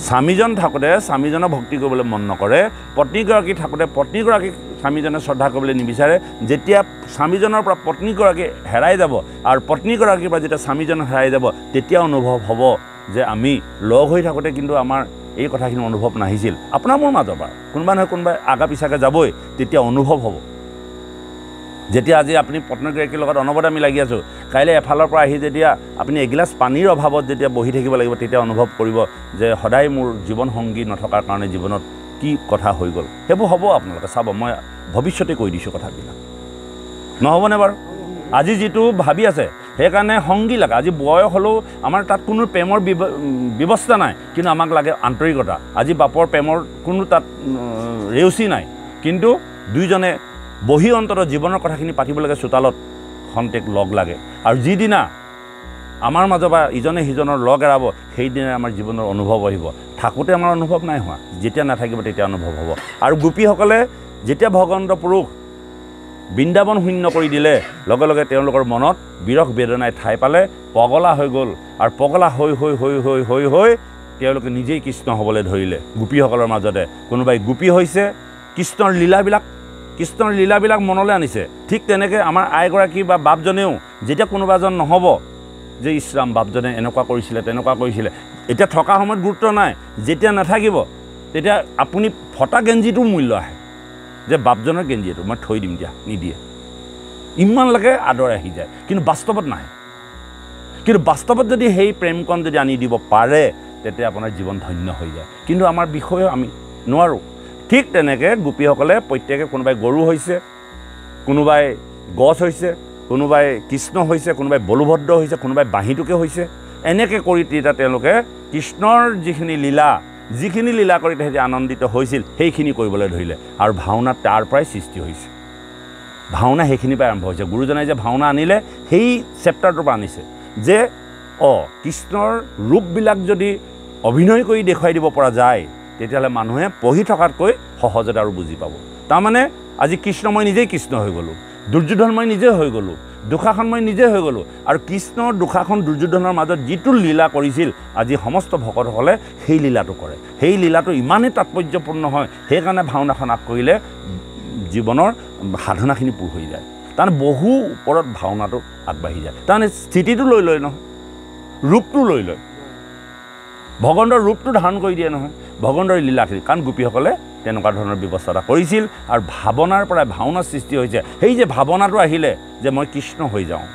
স্বামীজন থাকোঁতে স্বামীজনক ভক্তি কৰিবলৈ মন নকৰে, পত্নীগৰাকী থাকোঁতে পত্নীগৰাকীক স্বামীজনে শ্ৰদ্ধা কৰিবলৈ নিবিচাৰে। যেতিয়া স্বামীজনৰ পৰা পত্নীগৰাকী হেৰাই যাব আৰু পত্নীগৰাকীৰ পৰা যেতিয়া স্বামীজন হেৰাই যাব, তেতিয়া অনুভৱ হ'ব যে আমি লগ হৈ থাকোঁতে কিন্তু আমাৰ এই কথাখিনি অনুভৱ নাহিছিল। আপোনাৰ মোৰ মাজৰ পৰা কোনোবা নহয় কোনোবাই আগা পিছাকৈ যাবই, তেতিয়া অনুভৱ হ'ব। যেতিয়া আজি আপুনি পত্নীগৰাকীৰ লগত অনবৰত আমি লাগি আছোঁ, কাইলৈ এফালৰ পৰা আহি যেতিয়া আপুনি এগিলাচ পানীৰ অভাৱত যেতিয়া বহি থাকিব লাগিব, তেতিয়া অনুভৱ কৰিব যে সদায় মোৰ জীৱন সংগী নথকাৰ কাৰণে জীৱনত কি কথা হৈ গ'ল। সেইবোৰ হ'ব আপোনালোকে চাব, মই ভৱিষ্যতে কৈ দিছোঁ কথাবিলাক, নহ'বনে বাৰু? আজি যিটো ভাবি আছে সেইকাৰণে সংগী লাগে। আজি বয়স হ'লেও আমাৰ তাত কোনো প্ৰেমৰ ব্যৱস্থা নাই, কিন্তু আমাক লাগে আন্তৰিকতা। আজি বাপৰ প্ৰেমৰ কোনো তাত ৰেউচি নাই, কিন্তু দুইজনে বহি অন্তত জীৱনৰ কথাখিনি পাতিব লাগে, চোতালত খন্তেক লগ লাগে। আৰু যিদিনা আমাৰ মাজৰ পৰা ইজনে সিজনৰ লগ এৰাব, সেইদিনা আমাৰ জীৱনৰ অনুভৱ আহিব। থাকোঁতে আমাৰ অনুভৱ নাই হোৱা, যেতিয়া নাথাকিব তেতিয়া অনুভৱ হ'ব। আৰু গোপীসকলে যেতিয়া ভগৱন্ত পুৰুষ বৃন্দাবন শূন্য কৰি দিলে, লগে লগে তেওঁলোকৰ মনত বিৰহ বেদনাই ঠাই পালে, পগলা হৈ গ'ল। আৰু পগলা হৈ হৈ হৈ হৈ হৈ হৈ তেওঁলোকে নিজেই কৃষ্ণ হ'বলৈ ধৰিলে। গোপীসকলৰ মাজতে কোনোবাই গোপী হৈছে, কৃষ্ণৰ লীলাবিলাক মনলৈ আনিছে। ঠিক তেনেকৈ আমাৰ আইগৰাকী বা বাপজনেও যেতিয়া কোনোবা এজন নহ'ব যে ইছৰাম বাপজনে এনেকুৱা কৰিছিলে তেনেকুৱা কৰিছিলে, এতিয়া থকা সময়ত গুৰুত্ব নাই, যেতিয়া নাথাকিব তেতিয়া আপুনি ফটা গেঞ্জিটোৰ মূল্য আহে যে বাপজনৰ গেঞ্জি এইটো মই থৈ দিম দিয়া, নিদিয়ে। ইমানলৈকে আদৰ আহি যায়, কিন্তু বাস্তৱত নাহে। কিন্তু বাস্তৱত যদি সেই প্ৰেমকণ যদি আনি দিব পাৰে, তেতিয়া আপোনাৰ জীৱন ধন্য হৈ যায়। কিন্তু আমাৰ বিষয়েও আমি নোৱাৰোঁ। ঠিক তেনেকৈ গোপীসকলে প্ৰত্যেকে কোনোবাই গৰু হৈছে, কোনোবাই গছ হৈছে, কোনোবাই কৃষ্ণ হৈছে, কোনোবাই বলভদ্ৰ হৈছে, কোনোবাই বাঁহীটোকে হৈছে। এনেকৈ কৰি তেতিয়া তেওঁলোকে কৃষ্ণৰ যিখিনি লীলা কৰি তেহেঁতি আনন্দিত হৈছিল, সেইখিনি কৰিবলৈ ধৰিলে। আৰু ভাওনা তাৰ পৰাই সৃষ্টি হৈছে। ভাওনা সেইখিনিৰ পৰাই আৰম্ভ হৈছে। গুৰুজনাই যে ভাওনা আনিলে, সেই চেপ্টাৰটোৰ পৰা আনিছে যে কৃষ্ণৰ ৰূপবিলাক যদি অভিনয় কৰি দেখুৱাই দিব পৰা যায়, তেতিয়াহ'লে মানুহে পঢ়ি থকাতকৈ সহজতে আৰু বুজি পাব। তাৰমানে আজি কৃষ্ণ মই নিজেই কৃষ্ণ হৈ গ'লোঁ, দুৰ্যোধন মই নিজে হৈ গ'লোঁ, দুষাখন মই নিজে হৈ গ'লোঁ। আৰু কৃষ্ণৰ দুষাখন দুৰ্যোধনৰ মাজত যিটো লীলা কৰিছিল, আজি সমস্ত ভকতসকলে সেই লীলাটো কৰে। সেই লীলাটো ইমানেই তাৎপৰ্যপূৰ্ণ হয়, সেইকাৰণে ভাওনাখন আগ কৰিলে জীৱনৰ সাধনাখিনি পূৰ হৈ যায়। তাৰমানে বহু ওপৰত ভাওনাটো আগবাঢ়ি যায়। তাৰমানে স্থিতিটো লৈ লয় নহয়, ৰূপটো লৈ লয়, ভগৱন্তৰ ৰূপটো ধাৰণ কৰি দিয়ে নহয়, ভগৱন্তৰ লীলাখিনি। কাৰণ গোপীসকলে তেনেকুৱা ধৰণৰ ব্যৱস্থা এটা কৰিছিল। আৰু ভাৱনাৰ পৰাই ভাওনাৰ সৃষ্টি হৈছে। সেই যে ভাৱনাটো আহিলে যে মই কৃষ্ণ হৈ যাওঁ,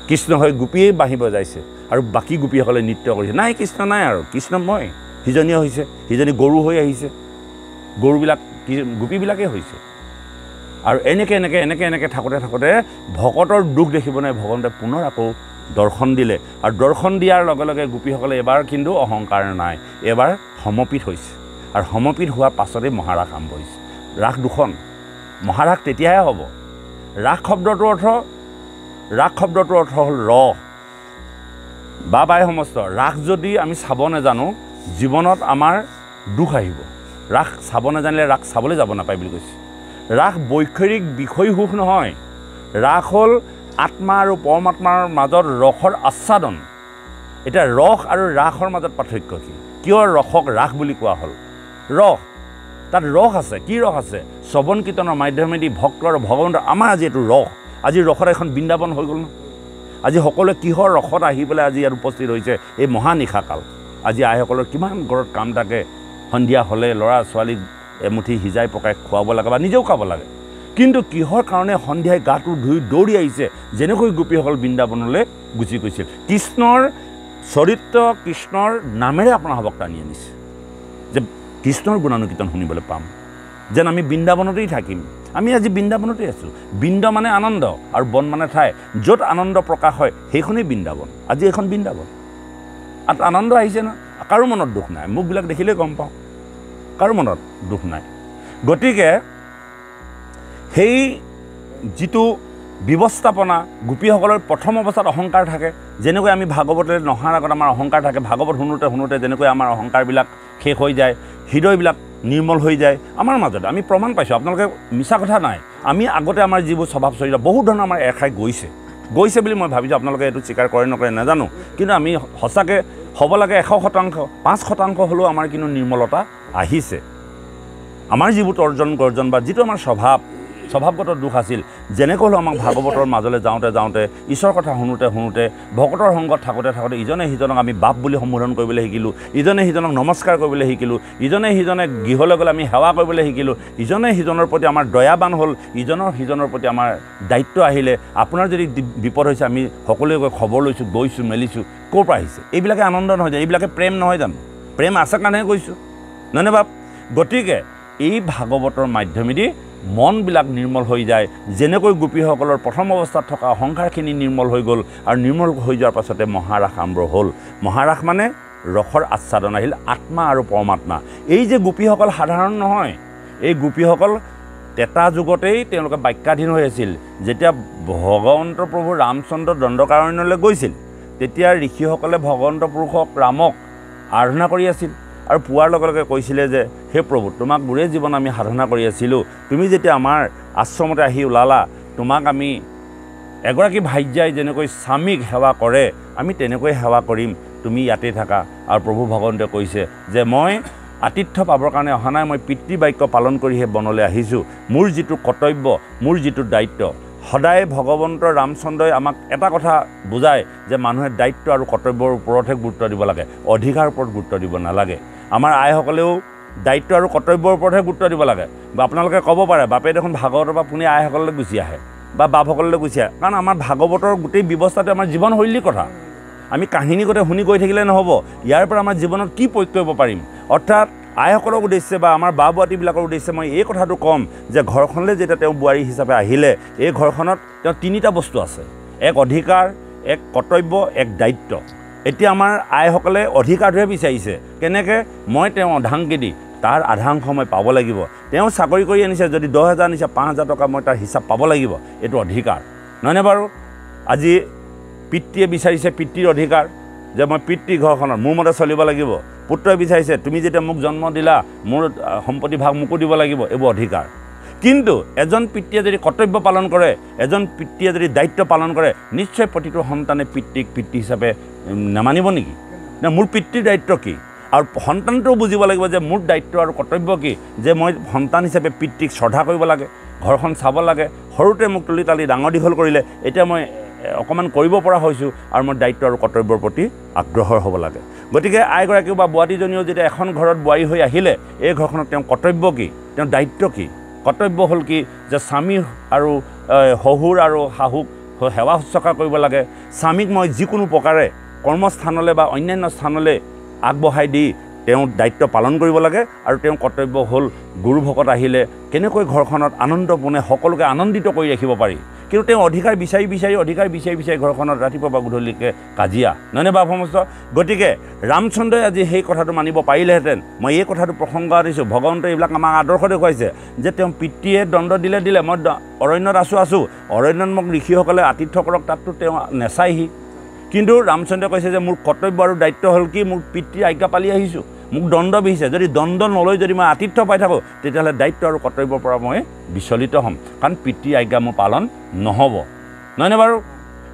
কৃষ্ণ হৈ গোপীয়ে বাঁহী বজাইছে আৰু বাকী গোপীসকলে নৃত্য কৰিছে। নাই কৃষ্ণ নাই, আৰু কৃষ্ণ মই, সিজনীয়ে হৈছে, সিজনী গৰু হৈ আহিছে, গৰুবিলাক গোপীবিলাকেই হৈছে। আৰু এনেকৈ থাকোঁতে ভকতৰ দুখ দেখিব নাই, ভগৱন্তই পুনৰ আকৌ দৰ্শন দিলে। আৰু দৰ্শন দিয়াৰ লগে লগে গোপীসকলে এবাৰ কিন্তু অহংকাৰ নাই, এবাৰ সমৰ্পিত হৈছে। আৰু সমৰ্পিত হোৱাৰ পাছতেই মহাৰাস আৰম্ভ হৈছে। ৰাস দুখন, মহাৰাস তেতিয়াহে হ'ব। ৰাস শব্দটোৰ অৰ্থ হ'ল ৰস বা বাই সমস্ত। ৰাস যদি আমি চাব নাজানো, জীৱনত আমাৰ দুখ আহিব। ৰাস চাব নাজানিলে ৰাস চাবলৈ যাব নাপায় বুলি কৈছে। ৰাস বৈক্ষৰিক বিষয় সুখ নহয়, ৰাস হ'ল আত্মা আৰু পৰমাত্মাৰ মাজত ৰসৰ আস্বাদন। এতিয়া ৰস আৰু ৰাসৰ মাজত পাৰ্থক্য কি? কিয় ৰসক ৰাস বুলি কোৱা হ'ল? ৰস, তাত ৰস আছে। কি ৰস আছে? শ্ৰৱণ কীৰ্তনৰ মাধ্যমেদি ভক্ত আৰু ভগৱন্তৰ আমাৰ আজি এইটো ৰস। আজি ৰসৰ এখন বৃন্দাবন হৈ গ'ল ন। আজি সকলোৱে কিহৰ ৰসত আহি পেলাই আজি ইয়াত উপস্থিত হৈছে এই মহানিশাকাল আজি আইসকলৰ কিমান ঘৰত কাম থাকে সন্ধিয়া হ'লে ল'ৰা ছোৱালীক এমুঠি সিজাই পকাই খুৱাব লাগে বা নিজেও খাব লাগে কিন্তু কিহৰ কাৰণে সন্ধিয়াই গাটো ধুই দৌৰি আহিছে যেনেকৈ গোপীসকল বৃন্দাবনলৈ গুচি গৈছিল কৃষ্ণৰ চৰিত্ৰ কৃষ্ণৰ নামেৰে আপোনালোকক টানি আনিছে যে কৃষ্ণৰ গুণানুকীৰ্তন শুনিবলৈ পাম যেন আমি বৃন্দাবনতেই থাকিম আমি আজি বৃন্দাবনতেই আছোঁ বৃন্দ মানে আনন্দ আৰু বন মানে ঠাই য'ত আনন্দ প্ৰকাশ হয় সেইখনেই বৃন্দাবন আজি এখন বৃন্দাবন আনন্দ আহিছে ন কাৰো মনত দুখ নাই মুখবিলাক দেখিলেই গম পাওঁ কাৰো মনত দুখ নাই গতিকে সেই যিটো ব্যৱস্থাপনা গোপীসকলৰ প্ৰথম অৱস্থাত অহংকাৰ থাকে যেনেকৈ আমি ভাগৱতলৈ নহাৰ আগত আমাৰ অহংকাৰ থাকে ভাগৱত শুনোতে শুনোতে যেনেকৈ আমাৰ অহংকাৰবিলাক শেষ হৈ যায় হৃদয়বিলাক নিৰ্মল হৈ যায় আমাৰ মাজতে আমি প্ৰমাণ পাইছোঁ আপোনালোকে মিছা কথা নাই আমি আগতে আমাৰ যিবোৰ স্বভাৱ চৰিত্ৰ বহুত ধৰণৰ আমাৰ এৰখাই গৈছে বুলি মই ভাবিছোঁ আপোনালোকে এইটো স্বীকাৰ কৰে নকৰে নাজানো কিন্তু আমি সঁচাকৈ হ'ব লাগে 100% 5% হ'লেও আমাৰ কিন্তু নিৰ্মলতা আহিছে আমাৰ যিবোৰ তৰ্জন বা যিটো আমাৰ স্বভাৱগত দুখ আছিল যেনেকৈ হ'লেও আমাক ভাগৱতৰ মাজলৈ যাওঁতে ঈশ্বৰৰ কথা শুনোতে ভকতৰ সংগত থাকোঁতে ইজনে সিজনক আমি বাপ বুলি সম্বোধন কৰিবলৈ শিকিলোঁ ইজনে সিজনক নমস্কাৰ কৰিবলৈ শিকিলোঁ ইজনে সিজনে গৃহলৈ গ'লে আমি সেৱা কৰিবলৈ শিকিলোঁ ইজনে সিজনৰ প্ৰতি আমাৰ দয়াবান হ'ল ইজনৰ সিজনৰ প্ৰতি আমাৰ দায়িত্ব আহিলে আপোনাৰ যদি বিপদ হৈছে আমি সকলোৱে গৈ খবৰ লৈছোঁ গৈছোঁ মেলিছোঁ ক'ৰ পৰা আহিছে এইবিলাকে আনন্দ নহয় জানো এইবিলাকে প্ৰেম নহয় জানো প্ৰেম আছে কাৰণেহে কৈছোঁ নহয়নে বাপ গতিকে এই ভাগৱতৰ মাধ্যমেদি মনবিলাক নিৰ্মল হৈ যায় যেনেকৈ গোপীসকলৰ প্ৰথম অৱস্থাত থকা অহংকাৰখিনি নিৰ্মল হৈ গ'ল আৰু নিৰ্মল হৈ যোৱাৰ পাছতে মহাৰাস আৰম্ভ হ'ল মহাৰাস মানে ৰসৰ আচ্ছাদন আহিল আত্মা আৰু পৰমাত্মা এই যে গোপীসকল সাধাৰণ নহয় এই গোপীসকল তেতা যুগতেই তেওঁলোকে বাক্যাধীন হৈ আছিল যেতিয়া ভগৱন্ত প্ৰভু ৰামচন্দ্ৰ দণ্ডকাৰণ্যলৈ গৈছিল তেতিয়া ঋষিসকলে ভগৱন্ত পুৰুষক ৰামক আৰাধনা কৰি আছিল আৰু পুৱাৰ লগে লগে কৈছিলে যে হে প্ৰভু তোমাক বুঢ়ে জীৱন আমি সাধনা কৰি আছিলোঁ তুমি যেতিয়া আমাৰ আশ্ৰমতে আহি ওলালা তোমাক আমি এগৰাকী ভাৰ্যাই যেনেকৈ স্বামীক সেৱা কৰে আমি তেনেকৈ সেৱা কৰিম তুমি ইয়াতে থাকা আৰু প্ৰভু ভগৱন্তে কৈছে যে মই আতিথ্য পাবৰ কাৰণে অহা নাই মই পিতৃ বাক্য পালন কৰিহে বনলৈ আহিছোঁ মোৰ যিটো কৰ্তব্য মোৰ যিটো দায়িত্ব সদায় ভগৱন্ত ৰামচন্দ্ৰই আমাক এটা কথা বুজায় যে মানুহে দায়িত্ব আৰু কৰ্তব্যৰ ওপৰতহে গুৰুত্ব দিব লাগে অধিকাৰৰ ওপৰত গুৰুত্ব দিব নালাগে আমাৰ আইসকলেও দায়িত্ব আৰু কৰ্তব্যৰ ওপৰতহে গুৰুত্ব দিব লাগে বা আপোনালোকে ক'ব পাৰে বাপে দেখোন ভাগৱতৰ পৰা পুনি আইসকললৈ গুচি আহে বা বাপসকললৈ গুচি আহে কাৰণ আমাৰ ভাগৱতৰ গোটেই ব্যৱস্থাটো আমাৰ জীৱনশৈলীৰ কথা আমি কাহিনী গোটেই শুনি গৈ থাকিলে নহ'ব ইয়াৰ পৰা আমাৰ জীৱনত কি প্ৰয়োগ কৰিব পাৰিম অৰ্থাৎ আইসকলক উদ্দেশ্যে বা আমাৰ বা বোৱাৰীবিলাকৰ উদ্দেশ্যে মই এই কথাটো ক'ম যে ঘৰখনলৈ যেতিয়া তেওঁ বোৱাৰী হিচাপে আহিলে এই ঘৰখনত তেওঁ তিনিটা বস্তু আছে এক অধিকাৰ এক কৰ্তব্য এক দায়িত্ব এতিয়া আমাৰ আইসকলে অধিকাৰটোহে বিচাৰিছে কেনেকৈ মই তেওঁ অৰ্ধাংগী দি তাৰ আধাংশ মই পাব লাগিব তেওঁ চাকৰি কৰি আনিছে যদি 10,000 আনিছে 5,000 টকা মই তাৰ হিচাপ পাব লাগিব এইটো অধিকাৰ নহয়নে বাৰু আজি পিতৃয়ে বিচাৰিছে পিতৃৰ অধিকাৰ যে মই পিতৃ ঘৰখনত মোৰ মতে চলিব লাগিব পুত্ৰই বিচাৰিছে তুমি যেতিয়া মোক জন্ম দিলা মোৰ সম্পত্তি ভাগ মোকো দিব লাগিব এইবোৰ অধিকাৰ কিন্তু এজন পিতৃয়ে যদি কৰ্তব্য পালন কৰে এজন পিতৃয়ে যদি দায়িত্ব পালন কৰে নিশ্চয় প্ৰতিটো সন্তানে পিতৃক পিতৃ হিচাপে নামানিব নেকি না মোৰ পিতৃৰ দায়িত্ব কি আৰু সন্তানটোও বুজিব লাগিব যে মোৰ দায়িত্ব আৰু কৰ্তব্য কি যে মই সন্তান হিচাপে পিতৃক শ্ৰদ্ধা কৰিব লাগে ঘৰখন চাব লাগে সৰুতে মোক তুলি তালি ডাঙৰ দীঘল কৰিলে এতিয়া মই অকণমান কৰিব পৰা হৈছোঁ আৰু মই দায়িত্ব আৰু কৰ্তব্যৰ প্ৰতি আগ্ৰহৰ হ'ব লাগে গতিকে আইগৰাকীও বা বোৱাৰীজনীও যেতিয়া এখন ঘৰত বোৱাৰী হৈ আহিলে এই ঘৰখনত তেওঁ কৰ্তব্য কি তেওঁ দায়িত্ব কি কৰ্তব্য হ'ল কি যে স্বামী আৰু শহুৰ আৰু শাহুক সেৱা শুশ্ৰূষা কৰিব লাগে স্বামীক মই যিকোনো প্ৰকাৰে কৰ্মস্থানলৈ বা অন্যান্য স্থানলৈ আগবঢ়াই দি তেওঁ দায়িত্ব পালন কৰিব লাগে আৰু তেওঁ কৰ্তব্য হ'ল গুৰু ভকত আহিলে কেনেকৈ ঘৰখনত আনন্দপূৰ্ণে সকলোকে আনন্দিত কৰি ৰাখিব পাৰি কিন্তু তেওঁ অধিকাৰ বিচাৰি ঘৰখনত ৰাতিপুৱা বা গধূলিকৈ কাজিয়া নহয়নে বা সমস্ত গতিকে ৰামচন্দ্ৰই আজি সেই কথাটো মানিব পাৰিলেহেঁতেন মই এই কথাটো প্ৰসংগ আনিছোঁ ভগৱন্তই এইবিলাক আমাক আদৰ্শ দেখুৱাইছে যে তেওঁ পিতৃয়ে দণ্ড দিলে মই অৰণ্যত আছোঁ অৰণ্যত মোক ঋষিসকলে আতিথ্য কৰক তাততো তেওঁ নেচায়হি কিন্তু ৰামচন্দ্ৰই কৈছে যে মোৰ কৰ্তব্য আৰু দায়িত্ব হ'ল কি মোৰ পিতৃৰ আজ্ঞা পালি আহিছোঁ মোক দণ্ড বিহিছে যদি দণ্ড নলৈ যদি মই আতিথ্য পাই থাকোঁ তেতিয়াহ'লে দায়িত্ব আৰু কৰ্তব্যৰ পৰা মই বিচলিত হ'ম কাৰণ পিতৃৰ আজ্ঞা মোৰ পালন নহ'ব নহয়নে বাৰু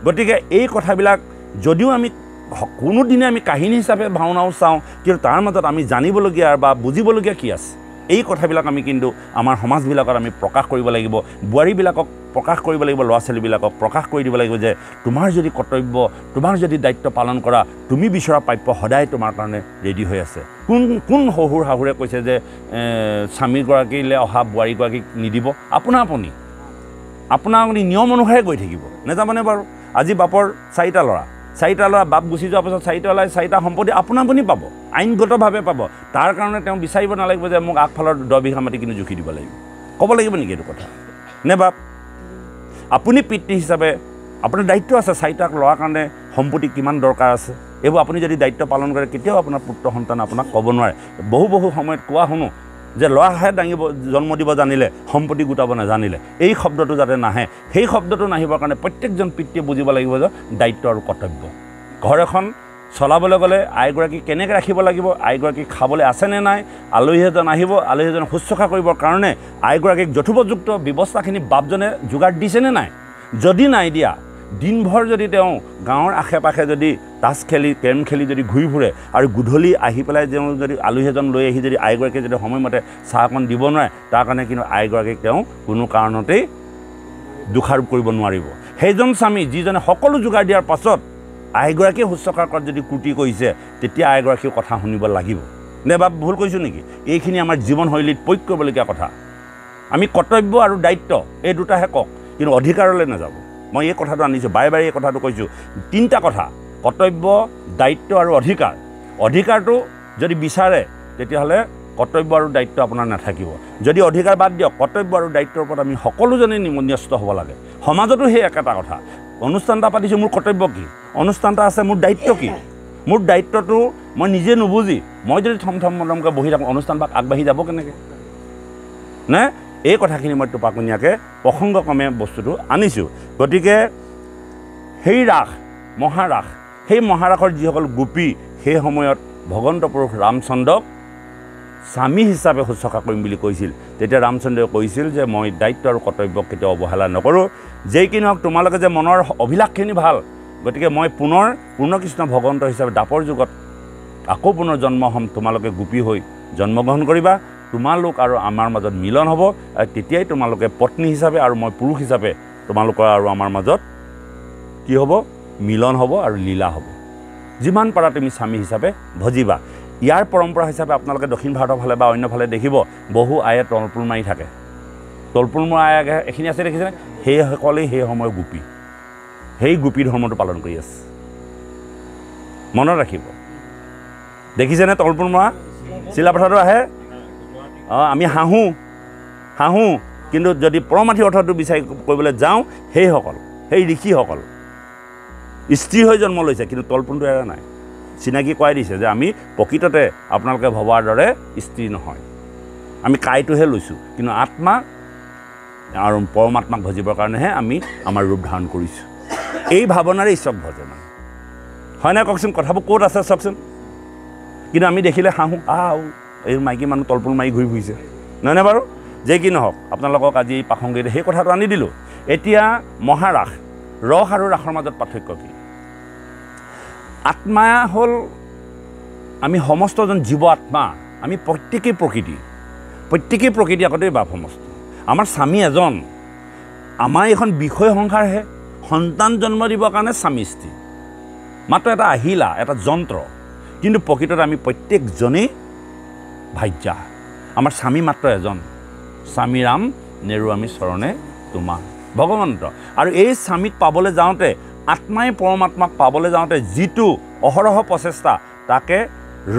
গতিকে এই কথাবিলাক যদিও আমি কোনোদিনে আমি কাহিনী হিচাপে ভাওনাও চাওঁ কিন্তু তাৰ মাজত আমি জানিবলগীয়া বা বুজিবলগীয়া কি আছে এই কথাবিলাক আমি কিন্তু আমাৰ সমাজবিলাকত আমি প্ৰকাশ কৰিব লাগিব বোৱাৰীবিলাকক প্ৰকাশ কৰিব লাগিব ল'ৰা ছোৱালীবিলাকক প্ৰকাশ কৰি দিব লাগিব যে তোমাৰ যদি কৰ্তব্য তোমাৰ যদি দায়িত্ব পালন কৰা তুমি বিচৰা প্ৰাপ্য সদায় তোমাৰ কাৰণে ৰেডি হৈ আছে কোন শহুৰ শাহুৰে কৈছে যে স্বামীগৰাকীলৈ অহা বোৱাৰীগৰাকীক নিদিব আপুনি নিয়ম অনুসাৰে গৈ থাকিব নেযাবনে বাৰু আজি বাপৰ চাৰিটা ল'ৰা বাপ গুচি যোৱাৰ পাছত চাৰিটা সম্পত্তি আপুনি পাব আইনগতভাৱে পাব তাৰ কাৰণে তেওঁ বিচাৰিব নালাগিব যে মোক আগফালৰ 10 বিঘা মাটি কিন্তু জুখি দিব লাগিব ক'ব লাগিব নেকি এইটো কথা নে বাপ আপুনি পিতৃ হিচাপে আপোনাৰ দায়িত্ব আছে চাৰিটা ল'ৰাৰ কাৰণে সম্পত্তি কিমান দৰকাৰ আছে এইবোৰ আপুনি যদি দায়িত্ব পালন কৰে কেতিয়াও আপোনাৰ পুত্ৰ সন্তান আপোনাক ক'ব নোৱাৰে বহু সময়ত কোৱা শুনো যে ল'ৰাহে জন্ম দিব জানিলে সম্পত্তি গোটাব নাজানিলে এই শব্দটো যাতে নাহে সেই শব্দটো নাহিবৰ কাৰণে প্ৰত্যেকজন পিতৃয়ে বুজিব লাগিব যে দায়িত্ব আৰু কৰ্তব্য ঘৰ এখন চলাবলৈ গ'লে আইগৰাকী কেনেকৈ ৰাখিব লাগিব আইগৰাকী খাবলৈ আছেনে নাই আলহী এজন আহিব আলহী এজনক শুশ্ৰূষা কৰিবৰ কাৰণে আইগৰাকীক যথোপযুক্ত ব্যৱস্থাখিনি বাপজনে যোগাৰ দিছেনে নাই যদি নাই দিয়া দিনভৰ যদি তেওঁ গাঁৱৰ আশে পাশে যদি তাছ খেলি কেৰম খেলি যদি ঘূৰি ফুৰে আৰু গধূলি আহি পেলাই তেওঁ যদি আলহী এজন লৈ আহি যদি আইগৰাকীয়ে যদি সময়মতে চাহ অকণ দিব নোৱাৰে তাৰ কাৰণে কিন্তু আইগৰাকীক তেওঁ কোনো কাৰণতেই দোষাৰোপ কৰিব নোৱাৰিব সেইজন স্বামী যিজনে সকলো যোগাৰ দিয়াৰ পাছত আইগৰাকীয়ে শুশ্ৰূষা কৰাত যদি ক্ৰুটি কৰিছে তেতিয়া আইগৰাকীৰ কথা শুনিব লাগিব নে বাপ ভুল কৈছোঁ নেকি এইখিনি আমাৰ জীৱনশৈলীত প্ৰয়োগ কৰিবলগীয়া কথা আমি কৰ্তব্য আৰু দায়িত্ব এই দুটাহে কওক কিন্তু অধিকাৰলৈ নাযাব মই এই কথাটো আনিছোঁ বাৰে এই কথাটো কৈছোঁ তিনিটা কথা কৰ্তব্য দায়িত্ব আৰু অধিকাৰটো যদি বিচাৰে তেতিয়াহ'লে কৰ্তব্য আৰু দায়িত্ব আপোনাৰ নাথাকিব যদি অধিকাৰ বাদ দিয়ক কৰ্তব্য আৰু দায়িত্বৰ ওপৰত আমি সকলোজনে ন্যস্ত হ'ব লাগে সমাজতো সেই একেটা কথা অনুষ্ঠান এটা পাতিছোঁ মোৰ কৰ্তব্য কি অনুষ্ঠান এটা আছে মোৰ দায়িত্ব কি মোৰ দায়িত্বটো মই নিজে নুবুজি মই যদি থমথমকৈ বহি থাকোঁ অনুষ্ঠানভাগ আগবাঢ়ি যাব কেনেকৈ নে এই কথাখিনি মই টোপাকনীয়াকৈ প্ৰসংগক্ৰমে বস্তুটো আনিছোঁ গতিকে সেই মহাৰাসৰ যিসকল গোপী সেই সময়ত ভগৱন্ত পুৰুষ ৰামচন্দ্ৰক স্বামী হিচাপে শুশ্ৰূষা কৰিম বুলি কৈছিল তেতিয়া ৰামচন্দ্ৰই কৈছিল যে মই দায়িত্ব আৰু কৰ্তব্যক কেতিয়াও অৱহেলা নকৰোঁ যেই কি নহওক তোমালোকে যে মনৰ অভিলাষখিনি ভাল গতিকে মই পূৰ্ণকৃষ্ণ ভগৱন্ত হিচাপে দাপৰ যুগত আকৌ পুনৰ জন্ম হ'ম তোমালোকে গোপী হৈ জন্মগ্ৰহণ কৰিবা তোমালোক আৰু আমাৰ মাজত মিলন হ'ব আৰু তেতিয়াই তোমালোকে পত্নী হিচাপে আৰু মই পুৰুষ হিচাপে তোমালোকৰ আৰু আমাৰ মাজত কি হ'ব মিলন হ'ব আৰু লীলা হ'ব যিমান পাৰা তুমি স্বামী হিচাপে ভজিবা ইয়াৰ পৰম্পৰা হিচাপে আপোনালোকে দক্ষিণ ভাৰতৰ ফালে বা অন্য ফালে দেখিব বহু আয়ে তলপুৰ মাৰি থাকে তলপুৰ মৰা আয়ে এইখিনি আছে দেখিছেনে সেইসকলেই সেই সময়ৰ গোপী সেই গোপী ধৰ্মটো পালন কৰি আছে মনত ৰাখিব দেখিছেনে তলপুৰ মৰা চিলাপথাৰটো আহে আমি হাঁহো কিন্তু যদি পৰমাৰ্থি অৰ্থটো বিচাৰি কৰিবলৈ যাওঁ সেই ঋষিসকল স্ত্ৰী হৈ জন্ম লৈছে কিন্তু তলপুৰটো এৰা নাই চিনাকি কৰাই দিছে যে আমি প্ৰকৃততে আপোনালোকে ভবাৰ দৰে স্ত্ৰী নহয় আমি কাইটোহে লৈছোঁ কিন্তু আত্মা আৰু পৰমাত্মাক ভজিবৰ কাৰণেহে আমি আমাৰ ৰূপ ধাৰণ কৰিছোঁ এই ভাৱনাৰে ঈশ্বৰ ভজে মানে হয় নাই কওকচোন কথাবোৰ ক'ত আছে চাওকচোন কিন্তু আমি দেখিলে হাঁহো এই মাইকী মানুহ তলপুৰ মাৰি ঘূৰি ফুৰিছে নহয়নে বাৰু যে কি নহওক আপোনালোকক আজি প্ৰাসংগিক সেই কথাটো আনি দিলোঁ এতিয়া মহাৰাস ৰস আৰু ৰাসৰ মাজত পাৰ্থক্য কি আত্মা হ'ল আমি সমস্তজন জীৱ আত্মা আমি প্ৰত্যেকেই প্ৰকৃতি আগতেই বাপ সমস্ত আমাৰ স্বামী এজন আমাৰ এখন বিষয় সংসাৰহে সন্তান জন্ম দিবৰ কাৰণে স্বামী স্ত্ৰী মাত্ৰ এটা আহিলা এটা যন্ত্ৰ কিন্তু প্ৰকৃততে আমি প্ৰত্যেকজনেই ভাজ্যা আমাৰ স্বামী মাত্ৰ এজন স্বামী ৰাম নেৰু আমি চৰণে তোমা ভগৱন্ত আৰু এই স্বামীক পাবলৈ যাওঁতে আত্মাই পৰমাত্মাক পাবলৈ যাওঁতে যিটো অহৰহ প্ৰচেষ্টা তাকে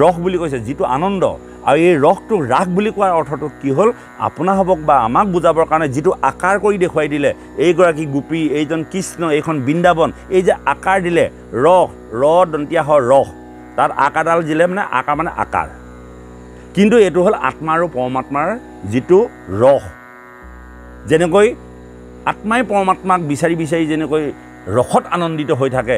ৰস বুলি কৈছে যিটো আনন্দ আৰু এই ৰসটোক ৰাস বুলি কোৱাৰ অৰ্থটো কি হ'ল আপোনা হ'বক বা আমাক বুজাবৰ কাৰণে যিটো আকাৰ কৰি দেখুৱাই দিলে এইগৰাকী গোপী এইজন কৃষ্ণ এইখন বৃন্দাবন এই যে আকাৰ দিলে ৰস দন্তীয়া হয় ৰস তাত আকাৰডাল দিলে মানে আকাৰ কিন্তু এইটো হ'ল আত্মা আৰু পৰমাত্মাৰ যিটো ৰস যেনেকৈ আত্মাই পৰমাত্মাক বিচাৰি যেনেকৈ ৰসত আনন্দিত হৈ থাকে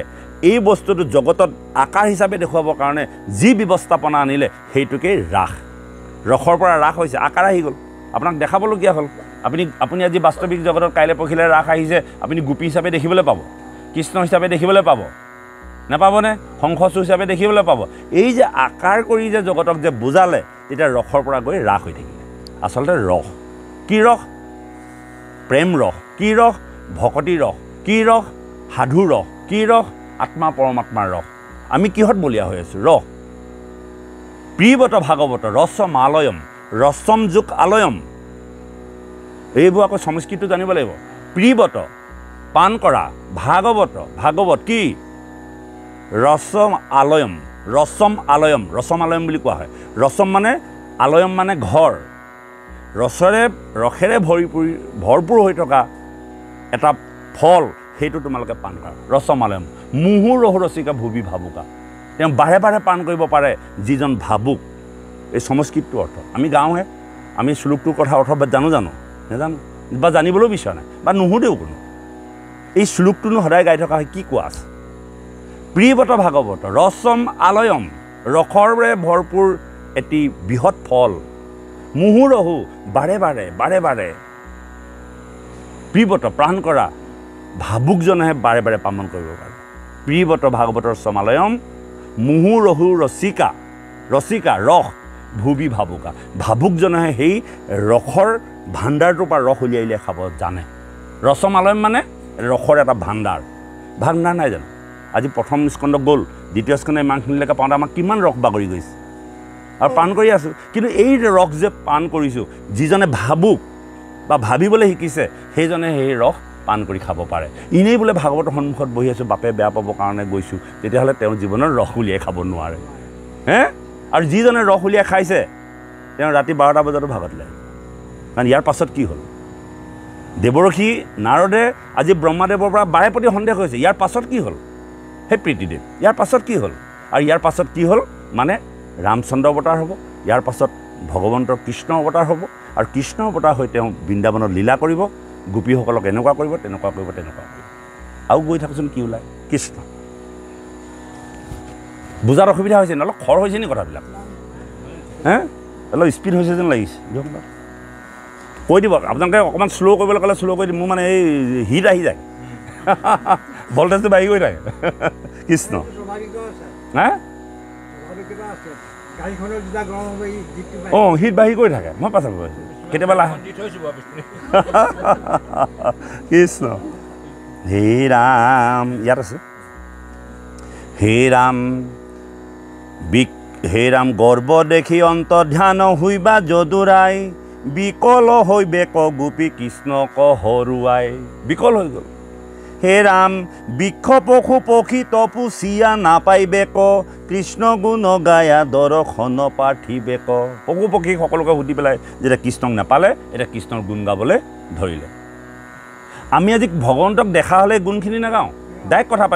এই বস্তুটো জগতত আকাৰ হিচাপে দেখুৱাবৰ কাৰণে যি ব্যৱস্থাপনা আনিলে সেইটোকেই ৰসৰ পৰা ৰাস হৈছে আকাৰ আহি গ'ল আপোনাক দেখাবলগীয়া হ'ল আপুনি আজি বাস্তৱিক জগতত কাইলৈ পৰহিলৈ ৰাস আহিছে আপুনি গোপী হিচাপে দেখিবলৈ পাব কৃষ্ণ হিচাপে দেখিবলৈ পাব নাপাবনে শংখচূড় হিচাপে দেখিবলৈ পাব এই যে আকাৰ কৰি যে জগতক যে বুজালে তেতিয়া ৰসৰ পৰা গৈ ৰাস হৈ থাকিলে আচলতে ৰস কি ৰস প্ৰেম ৰস কি ৰস ভকতি ৰস কি ৰস সাধু ৰস কি ৰস আত্মা পৰমাত্মাৰ ৰস আমি কিহত বলীয়া হৈ আছোঁ ৰস প্ৰিয়বত ভাগৱত ৰসম আলয়ম ৰসম যোগ আলয়ম এইবোৰ আকৌ সংস্কৃতটো জানিব লাগিব প্ৰিয়বত পান কৰা ভাগৱত কি ৰসম আলয়ম বুলি কোৱা হয় ৰসম মানে আলয়ম মানে ঘৰ ৰসেৰে ভৰপূৰ হৈ থকা এটা ফল সেইটো তোমালোকে পান কৰা ৰসম আলয়ম মুহু ৰহু ৰসিকা ভুবি ভাবুকা তেওঁ বাৰে বাৰে পান কৰিব পাৰে যিজন ভাবুক এই সংস্কৃতটো অৰ্থ আমি গাঁওহে আমি শ্লোকটোৰ কথা অৰ্থ জানো নেজানো বা জানিবলৈও বিচৰা নাই বা নুসুধেও কোনো এই শ্লোকটোনো সদায় গাই থকা হয় কি কোৱা আছে প্ৰিয়বত ভাগৱত ৰসম আলয়ম ৰসৰে ভৰপূৰ এটি বৃহৎ ফল মুহুৰহু বাৰে বাৰে প্ৰিয়বত প্ৰাণ কৰা ভাবুকজনেহে বাৰে বাৰে পালন কৰিব পাৰে প্ৰিয়বত ভাগৱতৰ সমালয়ম মুহুৰহু ৰসিকা ৰস ভুবি ভাবুকা ভাবুকজনেহে সেই ৰসৰ ভাণ্ডাৰটোৰ পৰা ৰস উলিয়াই খাব জানে ৰসমালয়ম মানে ৰসৰ এটা ভাণ্ডাৰ নাই জানো আজি প্ৰথম স্কন্ধ গ'ল দ্বিতীয় স্কন্ধে ইমানখিনিলৈকে পাওঁতে আমাক কিমান ৰস বাগৰি গৈছে আৰু পান কৰি আছোঁ কিন্তু এই ৰস যে পান কৰিছোঁ যিজনে ভাবুক বা ভাবিবলৈ শিকিছে সেইজনে সেই ৰস পান কৰি খাব পাৰে এনেই বোলে ভাগৱতৰ সন্মুখত বহি আছোঁ বাপে বেয়া পাবৰ কাৰণে গৈছোঁ তেতিয়াহ'লে তেওঁ জীৱনৰ ৰস উলিয়াই খাব নোৱাৰে আৰু যিজনে ৰস উলিয়াই খাইছে তেওঁ ৰাতি 12টা বজাতো ভাগত লাগে কাৰণ ইয়াৰ পাছত কি হ'ল দেৱৰ্ষি নাৰদে আজি ব্ৰহ্মাদেৱৰ পৰা বাৰে প্ৰতি সন্দেহ হৈছে ইয়াৰ পাছত কি হ'ল হে প্ৰীতিদেৱ ইয়াৰ পাছত কি হ'ল আৰু ইয়াৰ পাছত কি হ'ল মানে ৰামচন্দ্ৰ অৱতাৰ হ'ব ইয়াৰ পাছত ভগৱন্তৰ কৃষ্ণ অৱতাৰ হ'ব আৰু কৃষ্ণ অৱতাৰ হৈ তেওঁ বৃন্দাবনত লীলা কৰিব গোপীসকলক এনেকুৱা কৰিব তেনেকুৱা কৰিব আৰু গৈ থাকোঁচোন কি ওলায় কৃষ্ণ বুজাত অসুবিধা হৈছে নে অলপ খৰ হৈছে নি কথাবিলাক অলপ স্পীড হৈছে যেন লাগিছে কৈ দিব আপোনালোকে অকণমান শ্ল' কৰিবলৈ ক'লে শ্ল' কৰি দিব মোৰ মানে এই হিট আহি যায় ভল্টেজটো বাঢ়ি গৈ থাকে কৃষ্ণ হিট বাঢ়ি গৈ থাকে মই পাছত কৈছোঁ কেতিয়াবা কৃষ্ণ হে ৰাম ইয়াত আছে হে ৰাম গৰ্ব দেখি অন্তৰ্ধান হইবা যদুৰাই বিকল হইবে ক গোপী কৃষ্ণক হৰুৱাই বিকল হৈ গ'ল হে ৰাম বৃক্ষ পশু পক্ষী তপু চিয়া নাপাইবে ক কৃষ্ণ গুণ গায়া দৰ্শন পাৰ্থিবে ক পশু পক্ষী সকলোকে সুধি পেলাই যেতিয়া কৃষ্ণক নাপালে এতিয়া কৃষ্ণৰ গুণ গাবলৈ ধৰিলে আমি আজি ভগৱন্তক দেখা হ'লে গুণখিনি নাগাওঁ ডাইৰেক্ট কথা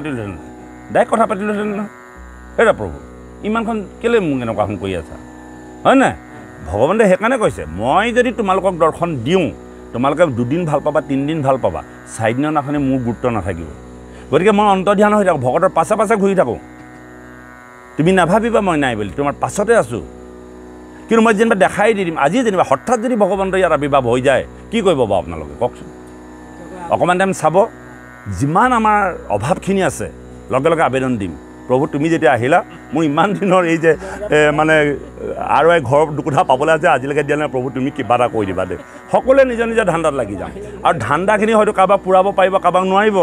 পাতিলোহেঁতেন নহয় হেৰা প্ৰভু ইমানখন কেলৈ মোক এনেকুৱাখন কৰি আছা হয় নাই ভগৱন্তে সেইকাৰণে কৈছে মই যদি তোমালোকক দৰ্শন দিওঁ তোমালোকে 2 দিন ভাল পাবা 3 দিন ভাল পাবা 4 দিনৰ নাখনে মোৰ গুৰুত্ব নাথাকিব গতিকে মই অন্তৰ্ধান হৈ থাকোঁ ভকতৰ পাছে ঘূৰি থাকোঁ তুমি নাভাবিবা মই নাই বুলি তোমাৰ পাছতে আছোঁ কিন্তু মই যেনিবা দেখাই দি দিম আজি যেনিবা হঠাৎ যদি ভগৱন্ত ইয়াত আৱিৰ্ভাৱ হৈ যায় কি কৰিব বাৰু আপোনালোকে কওকচোন অকণমান টাইম চাব যিমান আমাৰ অভাৱখিনি আছে লগে লগে আবেদন দিম প্ৰভু তুমি যেতিয়া আহিলা মোৰ ইমান দিনৰ এই যে মানে আৰু ঘৰ দুকোঠা পাবলৈ আছে আজিলৈকে দিয়া নাই প্ৰভু তুমি কিবা এটা কৈ দিবা দেই সকলোৱে নিজৰ ধান্দাত লাগি যাম আৰু ধান্দাখিনি হয়তো কাৰোবাক পূৰাব পাৰিব কাৰোবাক নোৱাৰিব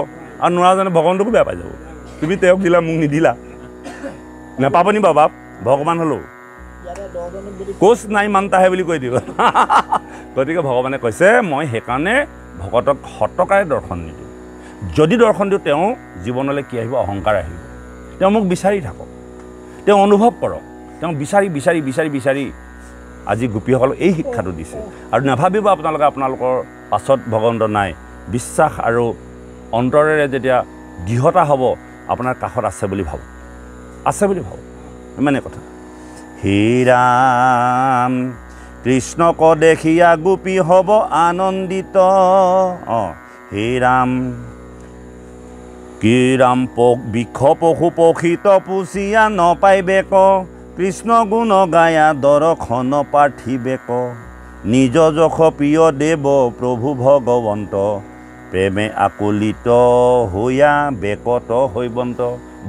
আৰু নোৱাৰাজনে ভগৱন্তকো বেয়া পাই যাব তুমি তেওঁক দিলা মোক নিদিলা নেপাব নি বাবা ভগৱান হ'লেও কোচ নাই মানতাহে বুলি কৈ দিব গতিকে ভগৱানে কৈছে মই সেইকাৰণে ভকতক শতকাৰে দৰ্শন নিদিওঁ যদি দৰ্শন দিওঁ তেওঁ জীৱনলৈ কি আহিব অহংকাৰ আহিব তেওঁ মোক বিচাৰি থাকক তেওঁ অনুভৱ কৰক তেওঁ বিচাৰি আজি গোপীসকলক এই শিক্ষাটো দিছে আৰু নাভাবিব আপোনালোকৰ পাছত ভগৱন্ত নাই বিশ্বাস আৰু অন্তৰেৰে যেতিয়া দৃঢ়তা হ'ব আপোনাৰ কাষত আছে বুলি ভাবক ইমানে কথা হে ৰাম কৃষ্ণক দেখিয়া গোপী হ'ব আনন্দিত হে ৰাম কি ৰাম বৃক্ষ পশু পক্ষী তপুচিয়া নপাইবে ক কৃষ্ণ গুণ গায়া দৰ্শন পাৰ্থিবে ক নিজ যশ প্ৰিয় দেৱ প্ৰভু ভগৱন্ত প্ৰেমে আকুলিত হৈয়া বেকত হৈবন্ত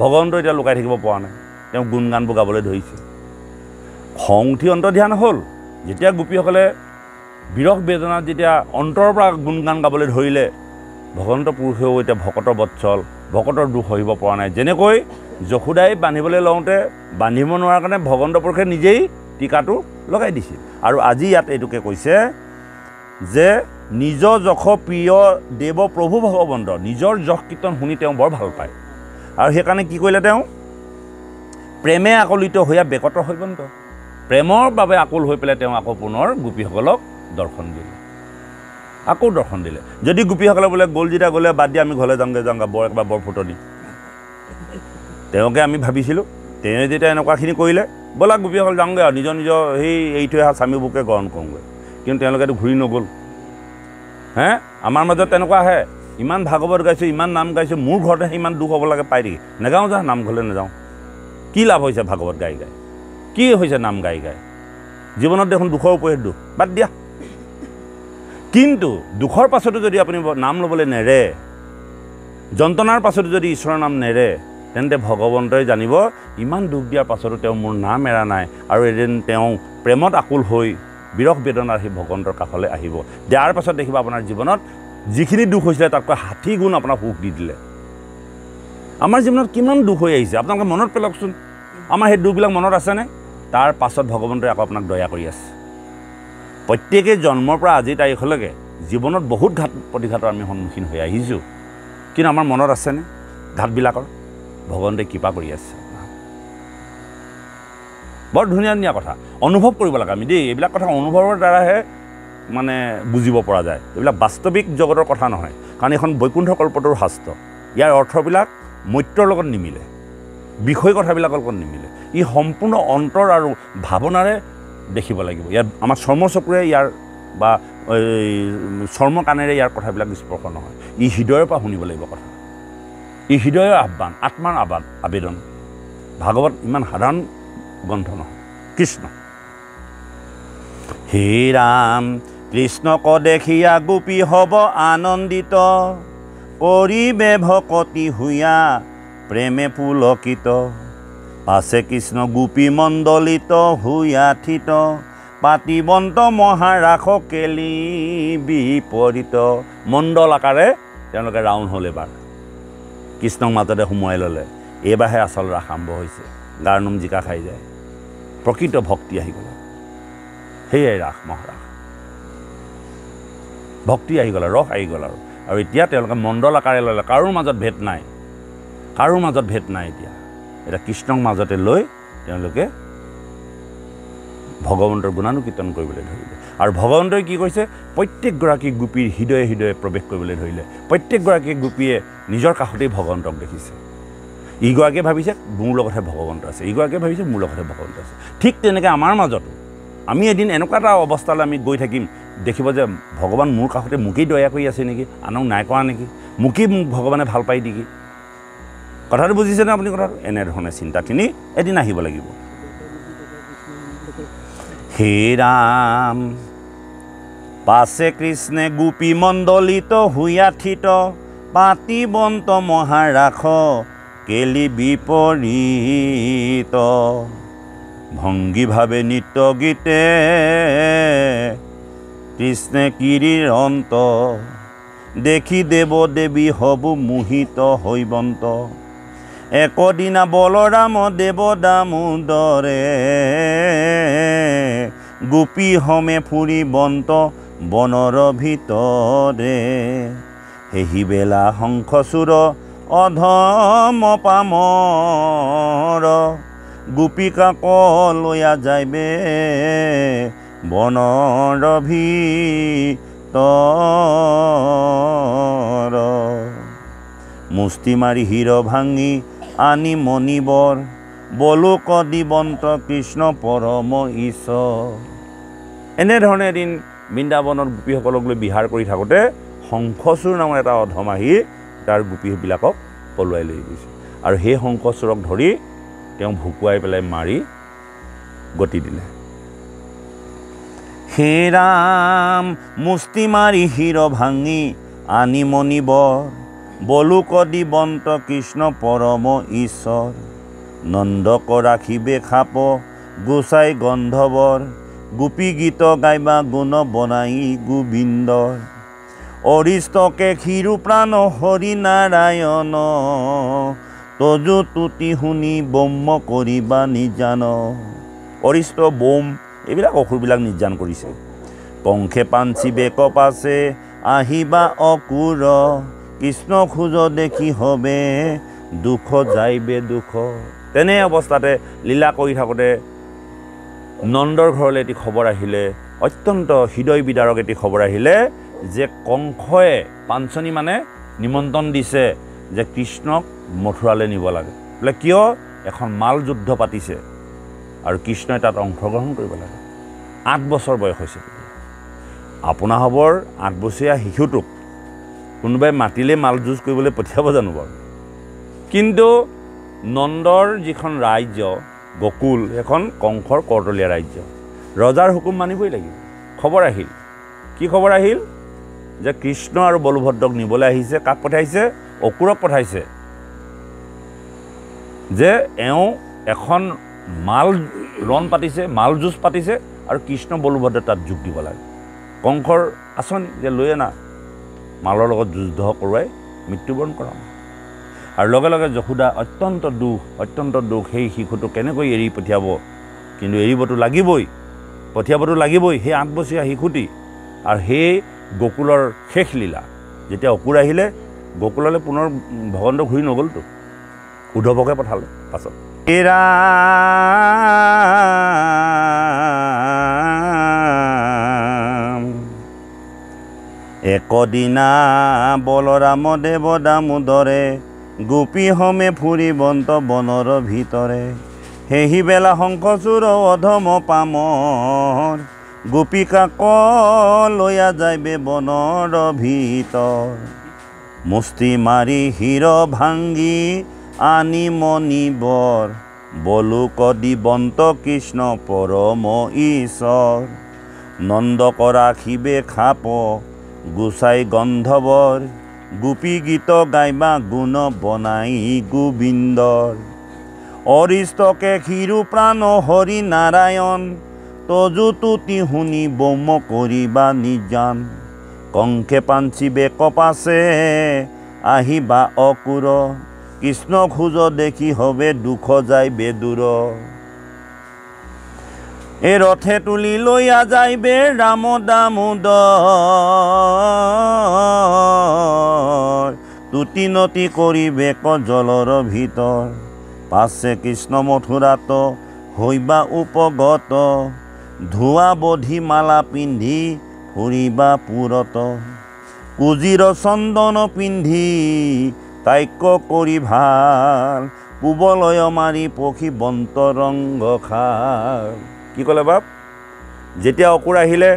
ভগৱন্ত এতিয়া লুকাই থাকিব পৰা নাই তেওঁ গুণ গানবোৰ গাবলৈ ধৰিছে খং উঠি অন্তৰ্ধান হ'ল যেতিয়া গোপীসকলে বিৰহ বেদনাত যেতিয়া অন্তৰৰ পৰা গুণগান গাবলৈ ধৰিলে ভগৱন্ত পুৰুষেও এতিয়া ভকতৰ বৎসল ভকতৰ দুখ সহিব পৰা নাই যেনেকৈ যশোদাই বান্ধিবলৈ লওঁতে বান্ধিব নোৱাৰাৰ কাৰণে ভগৱন্ত পুৰুষে নিজেই টিকাটো লগাই দিছিল আৰু আজি ইয়াত এইটোকে কৈছে যে নিজ যশ প্ৰিয় দেৱ প্ৰভু ভগৱন্ত নিজৰ যশ কীৰ্তন শুনি তেওঁ বৰ ভাল পায় আৰু সেইকাৰণে কি কৰিলে তেওঁ প্ৰেমে আকলিত হৈয়া বেকত হৈবন্ত প্ৰেমৰ বাবে আকুল হৈ পেলাই তেওঁ আকৌ পুনৰ গোপীসকলক দৰ্শন দিলে আকৌ দৰ্শন দিলে যদি গোপীসকলে বোলে গ'ল যেতিয়া গ'লে বাদ দিয়া আমি ঘৰলৈ যাওঁগৈ বৰ একবাৰ বৰ ফুটনি তেওঁকে আমি ভাবিছিলোঁ তেওঁ যেতিয়া এনেকুৱাখিনি কৰিলে ব'লা গোপীসকল যাওঁগৈ আৰু নিজৰ নিজৰ সেই এৰি থৈ অহা স্বামীবোৰকে গ্ৰহণ কৰোঁগৈ কিন্তু তেওঁলোকেতো ঘূৰি নগ'ল হে আমাৰ মাজত তেনেকুৱা আহে ইমান ভাগৱত গাইছোঁ ইমান নাম গাইছোঁ মোৰ ঘৰতে ইমান দুখ হ'ব লাগে পাই নেকি নাগাওঁ যা নামঘৰলৈ নাযাওঁ কি লাভ হৈছে ভাগৱত গাই গাই কি হৈছে নাম গাই গাই জীৱনত দেখোন দুখৰ ওপৰত দুখ বাদ দিয়া কিন্তু দুখৰ পাছতো যদি আপুনি নাম ল'বলৈ নেৰে যন্ত্ৰণাৰ পাছতো যদি ঈশ্বৰৰ নাম নেৰে তেন্তে ভগৱন্তই জানিব ইমান দুখ দিয়াৰ পাছতো তেওঁ মোৰ নাম এৰা নাই আৰু এদিন তেওঁ প্ৰেমত আকুল হৈ বিৰহ বেদনাৰ সেই ভগৱন্তৰ কাষলৈ আহিব দিয়াৰ পাছত দেখিব আপোনাৰ জীৱনত যিখিনি দুখ হৈছিলে তাতকৈ 60 গুণ আপোনাক সুখ দি দিলে আমাৰ জীৱনত কিমান দুখ হৈ আহিছে আপোনালোকে মনত পেলাওকচোন আমাৰ সেই দুখবিলাক মনত আছেনে তাৰ পাছত ভগৱন্তই আকৌ আপোনাক দয়া কৰি আছে প্ৰত্যেকে জন্মৰ পৰা আজিৰ তাৰিখলৈকে জীৱনত বহুত ঘাত প্ৰতিঘাতৰ আমি সন্মুখীন হৈ আহিছোঁ কিন্তু আমাৰ মনত আছেনে ঘাতবিলাকৰ ভগৱন্তই কৃপা কৰি আছে বৰ ধুনীয়া ধুনীয়া কথা অনুভৱ কৰিব লাগে আমি দেই এইবিলাক কথা অনুভৱৰ দ্বাৰাহে মানে বুজিব পৰা যায় এইবিলাক বাস্তৱিক জগতৰ কথা নহয় কাৰণ এখন বৈকুণ্ঠ কল্পতৰুৰ শাস্ত্ৰ ইয়াৰ অৰ্থবিলাক মৈত্ৰৰ লগত নিমিলে বিষয় কথাবিলাকৰ লগত নিমিলে ই সম্পূৰ্ণ অন্তৰ আৰু ভাৱনাৰে দেখিব লাগিব ইয়াত আমাৰ চৰ্ম চকুৰে ইয়াৰ বা চৰ্ম কাণেৰে ইয়াৰ কথাবিলাক স্পৰ্শ নহয় ই হৃদয়ৰ পৰা শুনিব লাগিব কথা ই হৃদয়ৰ আহ্বান আত্মাৰ আবেদন ভাগৱত ইমান সাধাৰণ গ্ৰন্থ নহয় কৃষ্ণ হে ৰাম কৃষ্ণক দেখিয়া গোপী হ'ব আনন্দিত কৰিবে ভকতি হুয়া প্ৰেমে পুলকিত আছে কৃষ্ণ গোপী মণ্ডলিত হুয়া থিত পাতিবন্ত মহাৰাস কেলি বিপৰীত মণ্ডল আকাৰে তেওঁলোকে ৰাউণ্ড হ'ল এবাৰ কৃষ্ণক মাজতে সোমোৱাই ল'লে এইবাৰহে আচল ৰাস আৰম্ভ হৈছে গাৰ নোম জিকা খাই যায় প্ৰকৃত ভক্তি আহি গ'ল সেয়াই ৰাস মহাৰাস ভক্তি আহি গ'ল ৰস আহি গ'ল আৰু এতিয়া তেওঁলোকে মণ্ডল আকাৰে ল'লে কাৰোৰ মাজত ভেদ নাই এতিয়া কৃষ্ণক মাজতে লৈ তেওঁলোকে ভগৱন্তৰ গুণানুকীৰ্তন কৰিবলৈ ধৰিলে আৰু ভগৱন্তই কি কৈছে প্ৰত্যেকগৰাকী গোপীৰ হৃদয়ে হৃদয়ে প্ৰৱেশ কৰিবলৈ ধৰিলে প্ৰত্যেকগৰাকী গোপীয়ে নিজৰ কাষতেই ভগৱন্তক দেখিছে ইগৰাকীয়ে ভাবিছে মোৰ লগতহে ভগৱন্ত আছে ইগৰাকীয়ে ভাবিছে মোৰ লগতহে ভগৱন্ত আছে ঠিক তেনেকৈ আমাৰ মাজতো আমি এদিন এনেকুৱা এটা অৱস্থালৈ আমি গৈ থাকিম দেখিব যে ভগৱান মোৰ কাষতে মোকেই দয়া কৰি আছে নেকি আনক নাই কৰা নেকি মোকেই মোক ভগৱানে ভাল পাই নেকি কথাটো বুজিছেনে আপুনি কথাটো এনেধৰণে চিন্তাখিনি এদিন আহিব লাগিব হে ৰাম পাছে কৃষ্ণে গোপী মণ্ডলিত হুয়া থিত পাতিবন্ত মহাৰাস কেলি বিপৰীত ভংগীভাৱে নৃত্য গীতে কৃষ্ণে কিৰিৰ অন্ত দেখি দেৱ দেৱী হব মোহিত হৈবন্ত একদিনা বলৰাম দেৱ দামোদৰে গোপী হমে ফুৰিবন্ত বনৰ ভিতৰে সেহি বেলা শংখচূড় অধম পামৰ গোপিকাক লয়া যাইবে বনৰ ভিতৰ মুষ্টি মাৰি হিৰ ভাঙি আনি মণিবৰ বলোক দিবন্ত কৃষ্ণ পৰম ঈশ্বৰ এনেধৰণে এদিন বৃন্দাবনত গোপীসকলক লৈ বিহাৰ কৰি থাকোঁতে শংখচূড় নামৰ এটা অধম আহি তাৰ গোপীবিলাকক পলুৱাই লৈ গৈছে আৰু সেই শংখচূড়ক ধৰি তেওঁ ভুকুৱাই পেলাই মাৰি গতি দিলে হে ৰাম মুষ্টি মাৰি হিৰ ভাঙি আনি মণিবৰ বলোক দিবন্ত কৃষ্ণ পৰম ঈশ্বৰ নন্দক ৰাখিবে খাপ গোচাই গন্ধবৰ গোপী গীত গাইবা গুণ বনাই গোবিন্দ অৰিষ্টকে ক্ষীৰো প্ৰাণ হৰি নাৰায়ণ তজু তুতি শুনি ব্ৰহ্ম কৰিবা নিজান অৰিষ্ট বোম এইবিলাক অসুৰবিলাক নিৰ্যান কৰিছে কংখে পাঞ্চি বেক পাছে আহিবা অকুৰ কৃষ্ণ খোজ দেখি হবে দুখ যাইবে দুখ তেনে অৱস্থাতে লীলা কৰি থাকোঁতে নন্দৰ ঘৰলৈ এটি খবৰ আহিলে অত্যন্ত হৃদয় বিদাৰক এটি খবৰ আহিলে যে কংসই পাঞ্চনী মানে নিমন্ত্ৰণ দিছে যে কৃষ্ণক মথুৰালৈ নিব লাগে বোলে কিয় এখন মাল যুদ্ধ পাতিছে আৰু কৃষ্ণই তাত অংশগ্ৰহণ কৰিব লাগে 8 বছৰ বয়স হৈছে আপোনাৰ হবৰ 8 বছৰীয়া শিশুটোক কোনোবাই মাতিলে মাল যুঁজ কৰিবলৈ পঠিয়াব জানো বাৰু কিন্তু নন্দৰ যিখন ৰাজ্য গকুল এখন কংসৰ কৰ্তলীয়া ৰাজ্য ৰজাৰ হুকুম মানিবই লাগিব খবৰ আহিল কি খবৰ আহিল যে কৃষ্ণ আৰু বলভদ্ৰক নিবলৈ আহিছে কাক পঠাইছে অকুৰক পঠাইছে যে এওঁ এখন মাল ৰণ পাতিছে মাল যুঁজ পাতিছে আৰু কৃষ্ণ বলভদ্ৰ তাত যোগ দিব লাগে কংসৰ আঁচনি যে লৈ আনা মালৰ লগত যুদ্ধ কৰোৱাই মৃত্যুবৰণ কৰাম আৰু লগে লগে যশোদা অত্যন্ত দুখ সেই শিশুটোক কেনেকৈ এৰি পঠিয়াব কিন্তু এৰিবতো লাগিবই পঠিয়াবতো লাগিবই সেই 8 বছৰীয়া শিশুটি আৰু সেই গকুলৰ শেষ লীলা যেতিয়া অকুৰ আহিলে গকুললৈ পুনৰ ভগৱন্ত ঘূৰি নগ'লতো উদ্ধৱকে পঠালে পাছত একদিনা বলৰাম দেৱ দামোদৰে গোপী হমে ফুৰিবন্ত বনৰ ভিতৰে সেহি বেলা শংখচূড় অধম পামৰ গোপিকাক লৈয়া যাইবে বনৰ ভিতৰ মুষ্টি মাৰি হিৰ ভাঙ্গি আনি মণিবৰ বলুক দিবন্ত কৃষ্ণ পৰম ঈশ্বৰ নন্দক ৰাখিবে খাপ গুচাই গন্ধবৰ গোপী গীত গাইবা গুণ বনাই গোবিন্দৰ অৰিষ্টকে ক্ষীৰো প্ৰাণ হৰি নাৰায়ণ তজু তুতি শুনি ব্ৰহ্ম কৰিবা নিজান কংখে পাঞ্চি বেক পাছে আহিবা অকুৰ কৃষ্ণ খোজ দেখি হবে দুখ যাইবে দূৰ এই ৰথে তুলি লৈয়া যাইবে ৰাম দামোদৰ তুতি নতি কৰিবে জলৰ ভিতৰ পাছে কৃষ্ণ মথুৰাত হৈবা উপগত ধোৱা বধি মালা পিন্ধি ফুৰিবা পুৰত কুজিৰ চন্দন পিন্ধি কাক্য কৰি ভাল পুবলয় মাৰি পখি বন্ত ৰংগ খাল কি ক'লে বাপ যেতিয়া অকুৰ আহিলে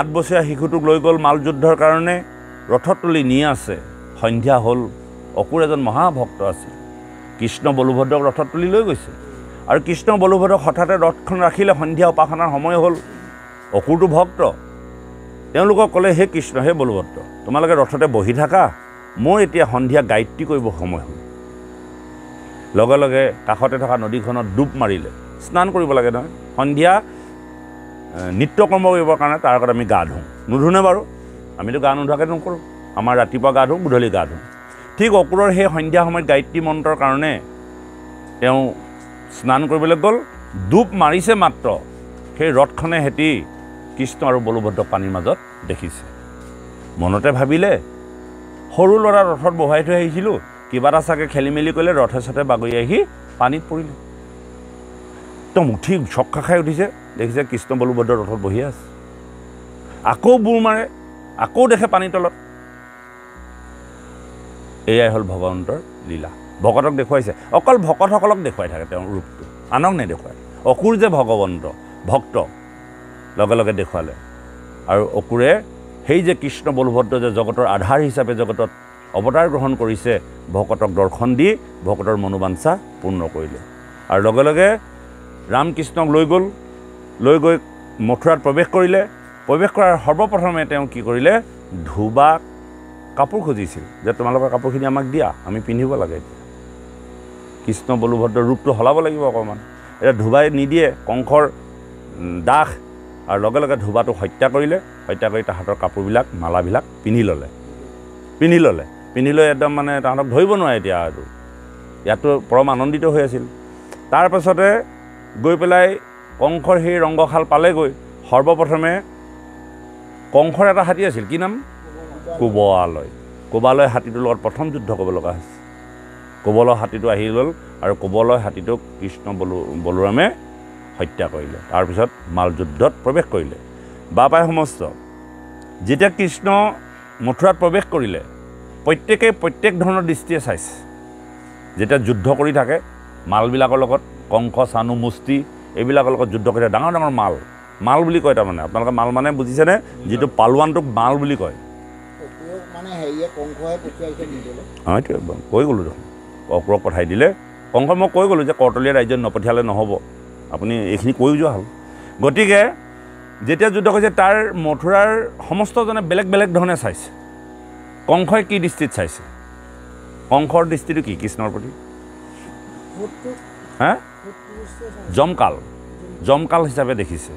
8 বছৰীয়া শিশুটোক লৈ গ'ল মাল যুদ্ধৰ কাৰণে ৰথত তুলি নি আছে সন্ধ্যা হ'ল অকুৰ এজন মহাভক্ত আছিল কৃষ্ণ বলভদ্ৰক ৰথত তুলি লৈ গৈছে আৰু কৃষ্ণ বলভদ্ৰক হঠাতে ৰথখন ৰাখিলে সন্ধ্যা উপাসনাৰ সময় হ'ল অকুৰটো ভক্ত তেওঁলোকক ক'লে হে কৃষ্ণ হে বলভদ্ৰ তোমালোকে ৰথতে বহি থাকা মোৰ এতিয়া সন্ধ্যা গায়ত্ৰী কৰিব সময় হ'ল লগে লগে কাষতে থকা নদীখনত ডুব মাৰিলে স্নান কৰিব লাগে নহয় সন্ধ্যা নিত্যকৰ্ম কৰিবৰ কাৰণে তাৰ আগত আমি গা ধুওঁ নুধুনে বাৰু আমিতো গা নোধোৱাকৈ নকৰোঁ আমাৰ ৰাতিপুৱা গা ধুওঁ গধূলি গা ধুওঁ ঠিক অকুৰৰ সেই সন্ধ্যা সময়ত গায়ত্ৰী মন্ত্ৰৰ কাৰণে তেওঁ স্নান কৰিবলৈ গ'ল ডুব মাৰিছে মাত্ৰ সেই ৰথখনে হেঁতি কৃষ্ণ আৰু বলভদ্ৰক পানীৰ মাজত দেখিছে মনতে ভাবিলে সৰু ল'ৰা ৰথত বহাই থৈ আহিছিলোঁ কিবা এটা চাগে খেলি মেলি কৰিলে ৰথে চথে বাগৰি আহি পানীত পৰিলে একদম উঠি চক্কা খাই উঠিছে দেখিছে কৃষ্ণ বলভদ্ৰ ৰথত বহি আছে আকৌ বুৰ মাৰে আকৌ দেখে পানীৰ তলত এয়াই হ'ল ভগৱন্তৰ লীলা ভকতক দেখুৱাইছে অকল ভকতসকলক দেখুৱাই থাকে তেওঁৰ ৰূপটো আনক নেদেখুৱায় অকুৰ যে ভগৱন্ত ভক্ত লগে লগে দেখুৱালে আৰু অকুৰে সেই যে কৃষ্ণ বলভদ্ৰ যে জগতৰ আধাৰ হিচাপে জগতত অৱতাৰ গ্ৰহণ কৰিছে ভকতক দৰ্শন দি ভকতৰ মনোবাঞ্ছা পূৰ্ণ কৰিলে আৰু লগে লগে ৰামকৃষ্ণক লৈ গ'ল লৈ গৈ মথুৰাত প্ৰৱেশ কৰিলে প্ৰৱেশ কৰাৰ সৰ্বপ্ৰথমে তেওঁ কি কৰিলে ধুবা কাপোৰ খুজিছিল যে তোমালোকৰ কাপোৰখিনি আমাক দিয়া আমি পিন্ধিব লাগে এতিয়া কৃষ্ণ বলভদ্ৰৰ ৰূপটো সলাব লাগিব অকণমান এতিয়া ধুবাই নিদিয়ে কংসৰ দাস আৰু লগে লগে ধুবাটোক হত্যা কৰিলে, হত্যা কৰি তাহাঁতৰ কাপোৰবিলাক মালাবিলাক পিন্ধি লৈ একদম মানে তাহাঁতক ধৰিব নোৱাৰে এতিয়া আৰু ইয়াতো পৰম আনন্দিত হৈ আছিল। তাৰপাছতে গৈ পেলাই কংসৰ সেই ৰংগশাল পালেগৈ। সৰ্বপ্ৰথমে কংসৰ এটা হাতী আছিল, কি নাম? কোবালয় হাতীটোৰ লগত প্ৰথম যুদ্ধ কৰিব লগা হৈছে। কোবলৰ হাতীটো আহি গ'ল আৰু কোবলয় হাতীটোক কৃষ্ণ বলোৰামে হত্যা কৰিলে। তাৰপিছত মালযুদ্ধত প্ৰৱেশ কৰিলে। বাপাই সমস্ত যেতিয়া কৃষ্ণ মথুৰাত প্ৰৱেশ কৰিলে, প্ৰত্যেকেই প্ৰত্যেক ধৰণৰ দৃষ্টিয়ে চাইছে। যেতিয়া যুদ্ধ কৰি থাকে মালবিলাকৰ লগত, কংস, চানু, মুষ্টি এইবিলাকৰ লগত যুদ্ধ কৰি থাকে, ডাঙৰ ডাঙৰ মাল বুলি কয়। তাৰমানে আপোনালোকে মাল মানে বুজিছেনে? যিটো পালোৱানটোক মাল বুলি কয়। হয়তো কৈ গ'লোঁ দেখোন, অক্ৰূৰক পঠাই দিলে। কংস মই কৈ গ'লোঁ যে কৰ্তলীয়া ৰাজ্যত নপঠিয়ালে নহ'ব, আপুনি এইখিনি কৈ যোৱা হ'ল। গতিকে যেতিয়া যুদ্ধ কৰিছে তাৰ মথুৰাৰ সমস্তজনে বেলেগ বেলেগ ধৰণে চাইছে। কংসই কি দৃষ্টিত চাইছে? কংসৰ দৃষ্টিটো কি কৃষ্ণৰ প্ৰতি? জমকাল হিচাপে দেখিছে।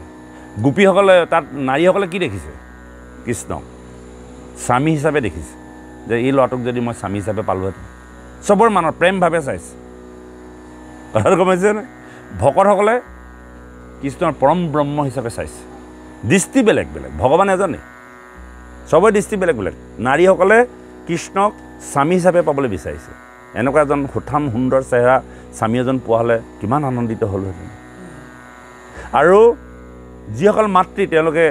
গোপীসকলে তাত নাৰীসকলে কি দেখিছে? কৃষ্ণক স্বামী হিচাপে দেখিছে, যে এই ল'ৰাটোক যদি মই স্বামী হিচাপে পালোহেঁতেন। চবৰ মনত প্ৰেমভাৱে চাইছে। কথাটো গম পাইছেনে? ভকতসকলে কৃষ্ণৰ পৰম ব্ৰহ্ম হিচাপে চাইছে। দৃষ্টি বেলেগ বেলেগ, ভগৱান এজনেই, চবৰে দৃষ্টি বেলেগ বেলেগ। নাৰীসকলে কৃষ্ণক স্বামী হিচাপে পাবলৈ বিচাৰিছে। এনেকুৱা এজন সুঠাম সুন্দৰ চেহেৰা স্বামী এজন পোৱা হ'লে কিমান আনন্দিত হ'লহেঁতেন। আৰু যিসকল মাতৃ তেওঁলোকে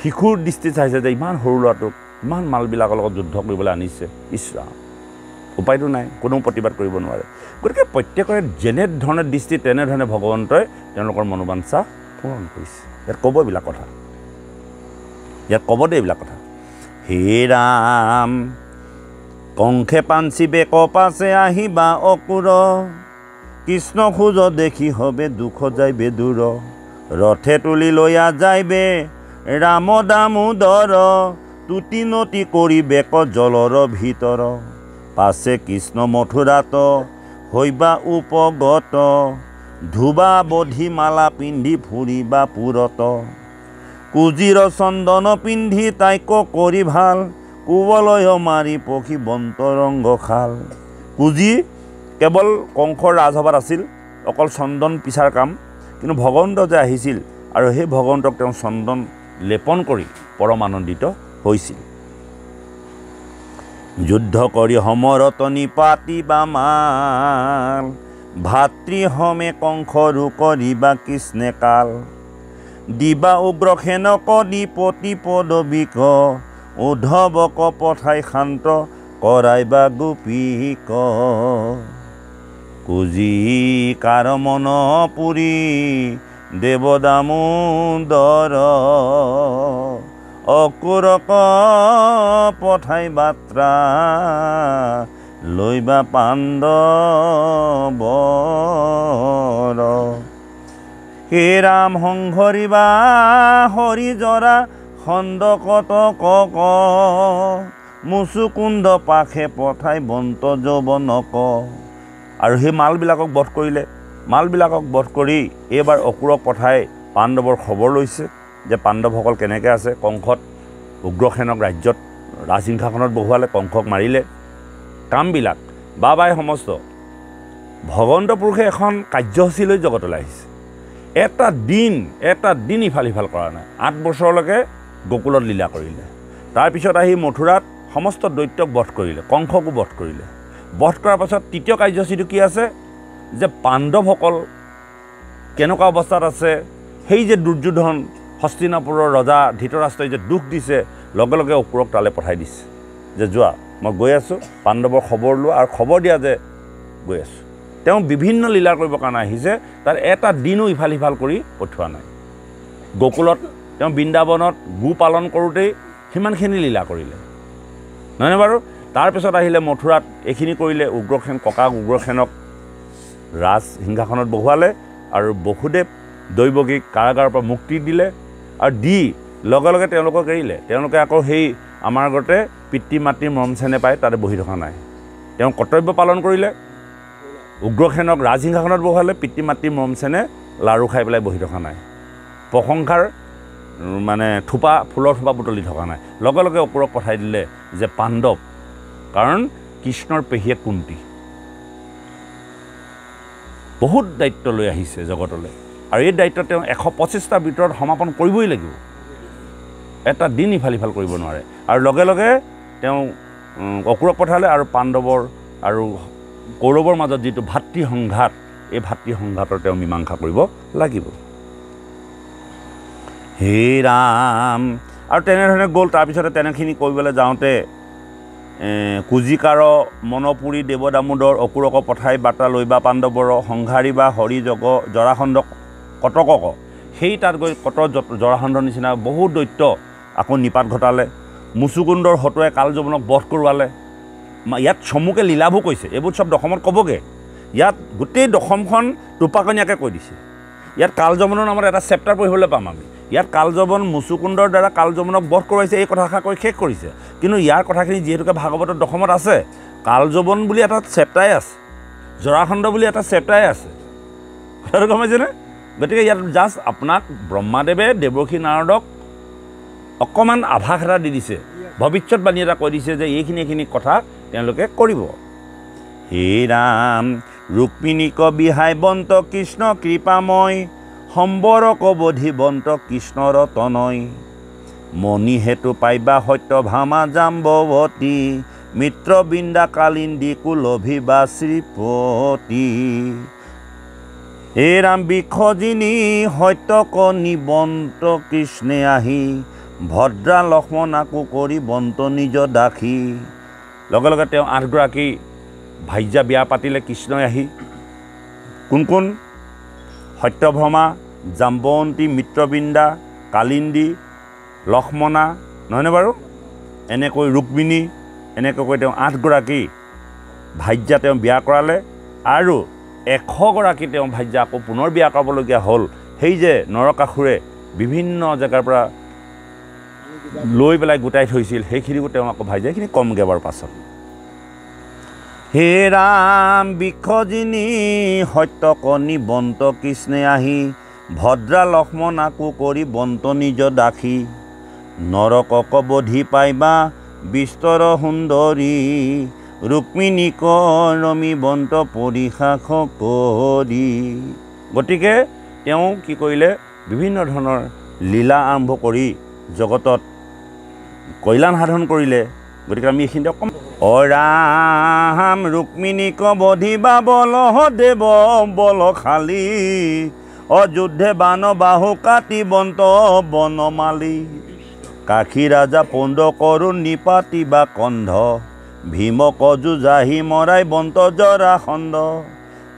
শিশুৰ দৃষ্টিত চাইছে, যে ইমান সৰু ল'ৰাটোক ইমান মালবিলাকৰ লগত যুদ্ধ কৰিবলৈ আনিছে, ইছৰা উপায়টো নাই, কোনো প্ৰতিবাদ কৰিব নোৱাৰে। গতিকে প্ৰত্যেকৰে যেনেধৰণে দৃষ্টি তেনেধৰণে ভগৱন্তই তেওঁলোকৰ মনোবাঞ্ছা পূৰণ কৰিছে। ইয়াত ক'ব এইবিলাক কথা, ইয়াত ক'ব দেই এইবিলাক কথা। হে ৰাম কংসে পাঞ্চি বেক পাছে আহিবা অকুৰ, কৃষ্ণ খোজ দেখি হবে দুখ যাইবে দূৰ, ৰথে তুলি লৈয়া যাইবে ৰাম দামোদৰ, তুতি নতি কৰি বেক জলৰ ভিতৰ, পাছে কৃষ্ণ মথুৰাত হৈবা উপগত, ধুবা বধি মালা পিন্ধি ফুৰিবা পুৰত, কুজিৰ চন্দন পিন্ধি তাইক কৰি ভাল, কোবলয় মাৰি পখি বন্তৰংগ খাল। কুজি কেৱল কংসৰ ৰাজসভাত আছিল, অকল চন্দন পিছাৰ কাম। কিন্তু ভগৱন্ত যে আহিছিল আৰু সেই ভগৱন্তক তেওঁ চন্দন লেপন কৰি পৰম আনন্দিত হৈছিল। যুদ্ধ কৰি সমৰত নিপাতিবা মাল, ভাতৃহমে কংসৰু কৰিবা কৃষ্ণে কাল, দিবা উগ্ৰসেনক দ্বিপতি পদবিক, উদ্ধৱক পঠাই শান্ত কৰাইবা গোপীক, কুজি কাৰ মন পুৰি দেৱ দামোদৰ, অকুৰক পঠাই বাত্ৰা লৈবা পাণ্ডৱৰ, হে ৰাম সংঘৰিবা হৰি জৰা খণ্ডকত কক, মুচুকুণ্ড পাশে পঠাই বন্ত যৌৱনক। আৰু সেই মালবিলাকক বধ কৰিলে। মালবিলাকক বধ কৰি এইবাৰ অকুৰক পঠাই পাণ্ডৱৰ খবৰ লৈছে যে পাণ্ডৱসকল কেনেকৈ আছে। কংসত উগ্ৰসেনক ৰাজ্যত ৰাজসিংহাসনত বহুৱালে, কংসক মাৰিলে। কামবিলাক বাবাই সমস্ত ভগৱন্ত পুৰুষে এখন কাৰ্যসূচী লৈ জগতলৈ আহিছে। এটা দিন ইফাল সিফাল কৰা নাই। 8 বছৰলৈকে গোকুলত লীলা কৰিলে। তাৰপিছত আহি মথুৰাত সমস্ত দৈত্যক বধ কৰিলে, কংসকো বধ কৰিলে। বধ কৰাৰ পাছত তৃতীয় কাৰ্যসূচীটো কি আছে, যে পাণ্ডৱসকল কেনেকুৱা অৱস্থাত আছে, সেই যে দুৰ্যোধন হস্তিনাপুৰৰ ৰজা ধৃতৰাষ্ট্ৰই যে দুখ দিছে, লগে লগে অকুৰক তালৈ পঠাই দিছে যে যোৱা, মই গৈ আছোঁ, পাণ্ডৱৰ খবৰ লোৱা আৰু খবৰ দিয়া যে গৈ আছোঁ। তেওঁ বিভিন্ন লীলা কৰিবৰ কাৰণে আহিছে, তাৰ এটা দিনো ইফাল সিফাল কৰি পঠোৱা নাই। গোকুলত তেওঁ বৃন্দাবনত গো পালন কৰোঁতেই সিমানখিনি লীলা কৰিলে, নহয়নে বাৰু? তাৰপিছত আহিলে মথুৰাত এইখিনি কৰিলে। উগ্ৰসেন ককাক উগ্ৰসেনক ৰাজ সিংহাসনত বহুৱালে আৰু বসুদেৱ দৈৱকীক কাৰাগাৰৰ পৰা মুক্তি দিলে আৰু দি লগে লগে তেওঁলোকক এৰিলে। তেওঁলোকে আকৌ সেই আমাৰ আগতে পিতৃ মাতৃৰ মৰম চেনেহ পাই তাতে বহি থকা নাই, তেওঁ কৰ্তব্য পালন কৰিলে। উগ্ৰসেনক ৰাজসিংহাসনত বহুৱালে, পিতৃ মাতৃৰ মৰম চেনেহ লাৰু খাই পেলাই বহি থকা নাই। প্ৰশংসাৰ মানে থোপা ফুলৰ থোপা বুটলি থকা নাই লগে লগে অক্ৰূৰক পঠাই দিলে যে পাণ্ডৱ কাৰণ কৃষ্ণৰ পেহীয়ে কুন্তি বহুত দায়িত্ব লৈ আহিছে জগতলৈ আৰু এই দায়িত্ব তেওঁ 125টাৰ ভিতৰত সমাপন কৰিবই লাগিব এটা দিন ইফাল সিফাল কৰিব নোৱাৰে আৰু লগে লগে তেওঁ অক্ৰূৰক পঠালে আৰু পাণ্ডৱৰ আৰু কৌৰৱৰ মাজত যিটো ভাতৃ সংঘাত এই ভাতৃ সংঘাতৰ তেওঁ মীমাংসা কৰিব লাগিব হে ৰাম আৰু তেনেধৰণে গ'ল তাৰপিছতে তেনেখিনি কৰিবলৈ যাওঁতে কুজিকাৰ মনপুৰী দেৱ দামোদৰ অক্ৰূৰক পঠাই বাৰ্তা লৈ বা পাণ্ডৱৰ সংহাৰী বা হৰি জগ জৰাসন্ধ কটকক সেই তাত গৈ জৰাসন্ধৰ নিচিনা বহুত দৈত্য আকৌ নিপাত ঘটালে মুচুকুন্দৰ হতুৱাই কালযবনক বধ কৰোৱালে ইয়াত চমুকে লীলাবোৰ কৈছে এইবোৰ চব দশমত ক'বগৈ ইয়াত গোটেই দশমখন টোপাকনীয়াকৈ কৈ দিছে ইয়াত কালযবনৰ নামত এটা চেপ্টাৰ পঢ়িবলৈ পাম আমি ইয়াত কালযবন মুচুকুন্দৰ দ্বাৰা কালযবনক বধ কৰোৱাইছে এই কথাষাৰ কৈ শেষ কৰিছে কিন্তু ইয়াৰ কথাখিনি যিহেতুকে ভাগৱতৰ দশমত আছে কালযবন বুলি এটা চেপ্টাৰে আছে জৰাসন্ধ বুলি এটা চেপ্টাৰে আছে কথাটো গম পাইছেনে গতিকে ইয়াত জাষ্ট আপোনাক ব্ৰহ্মাদেৱে দেৱৰ্ষি নাৰদক অকণমান আভাস এটা দি দিছে ভৱিষ্যতবাণী এটা কৈ দিছে যে এইখিনি কথা তেওঁলোকে কৰিব হে ৰাম ৰুক্মিণীক বিহাই বন্ত কৃষ্ণ কৃপাময় সম্বৰক বধি বন্ত কৃষ্ণৰ তনয় মণি হেতু পাইবা সত্য ভামা জাম্বৱতী মিত্ৰবৃন্দা কালিন্দী কুলভিবা শ্ৰীপতি হে ৰাম বিখজিনী সত্যক নিবন্ত কৃষ্ণে আহি ভদ্ৰা লক্ষ্মণাকো কৰি বন্ত নিজ দাসী লগে লগে তেওঁ 8গৰাকী ভাইজা বিয়া পাতিলে কৃষ্ণই আহি কোন কোন সত্যভামা জাম্বৱন্তী মিত্ৰবৃন্দা কালিন্দী লক্ষ্মণা নহয়নে বাৰু এনেকৈ ৰুক্মিণী এনেকৈ তেওঁ 8গৰাকী ভাইজা তেওঁ বিয়া কৰালে আৰু 100গৰাকী তেওঁ ভাইজা আকৌ পুনৰ বিয়া কৰাবলগীয়া হ'ল সেই যে নৰকাসুৰে বিভিন্ন জেগাৰ পৰা লৈ পেলাই গোটাই থৈছিল সেইখিনিকো তেওঁ আকৌ ভাইজা এইখিনি কমগৈ বাৰু পাছত হে ৰাম বিখজিনী সত্যক নিবন্ত কৃষ্ণে আহি ভদ্ৰা লক্ষ্মণাকো কৰি বন্ত নিজ দাসী নৰকক বধি পাইবা বিস্তৰ সুন্দৰী ৰুক্মিণীক ৰমি বন্ত পৰিশাস কৰি গতিকে তেওঁ কি কৰিলে বিভিন্ন ধৰণৰ লীলা আৰম্ভ কৰি জগতত কল্যাণ সাধন কৰিলে গতিকে আমি এইখিনিতে অকণ ৰাম ৰুক্মিণীক বধিবা বল দেৱ বলশালী অযোধ্যে বান বাহু কাটি বন্ত বনমালী কাশী ৰাজা পণ্ড কৰো নিপাতিবা কন্ধ ভীমক যুজাহি মৰাই বন্ত জৰাসন্ধ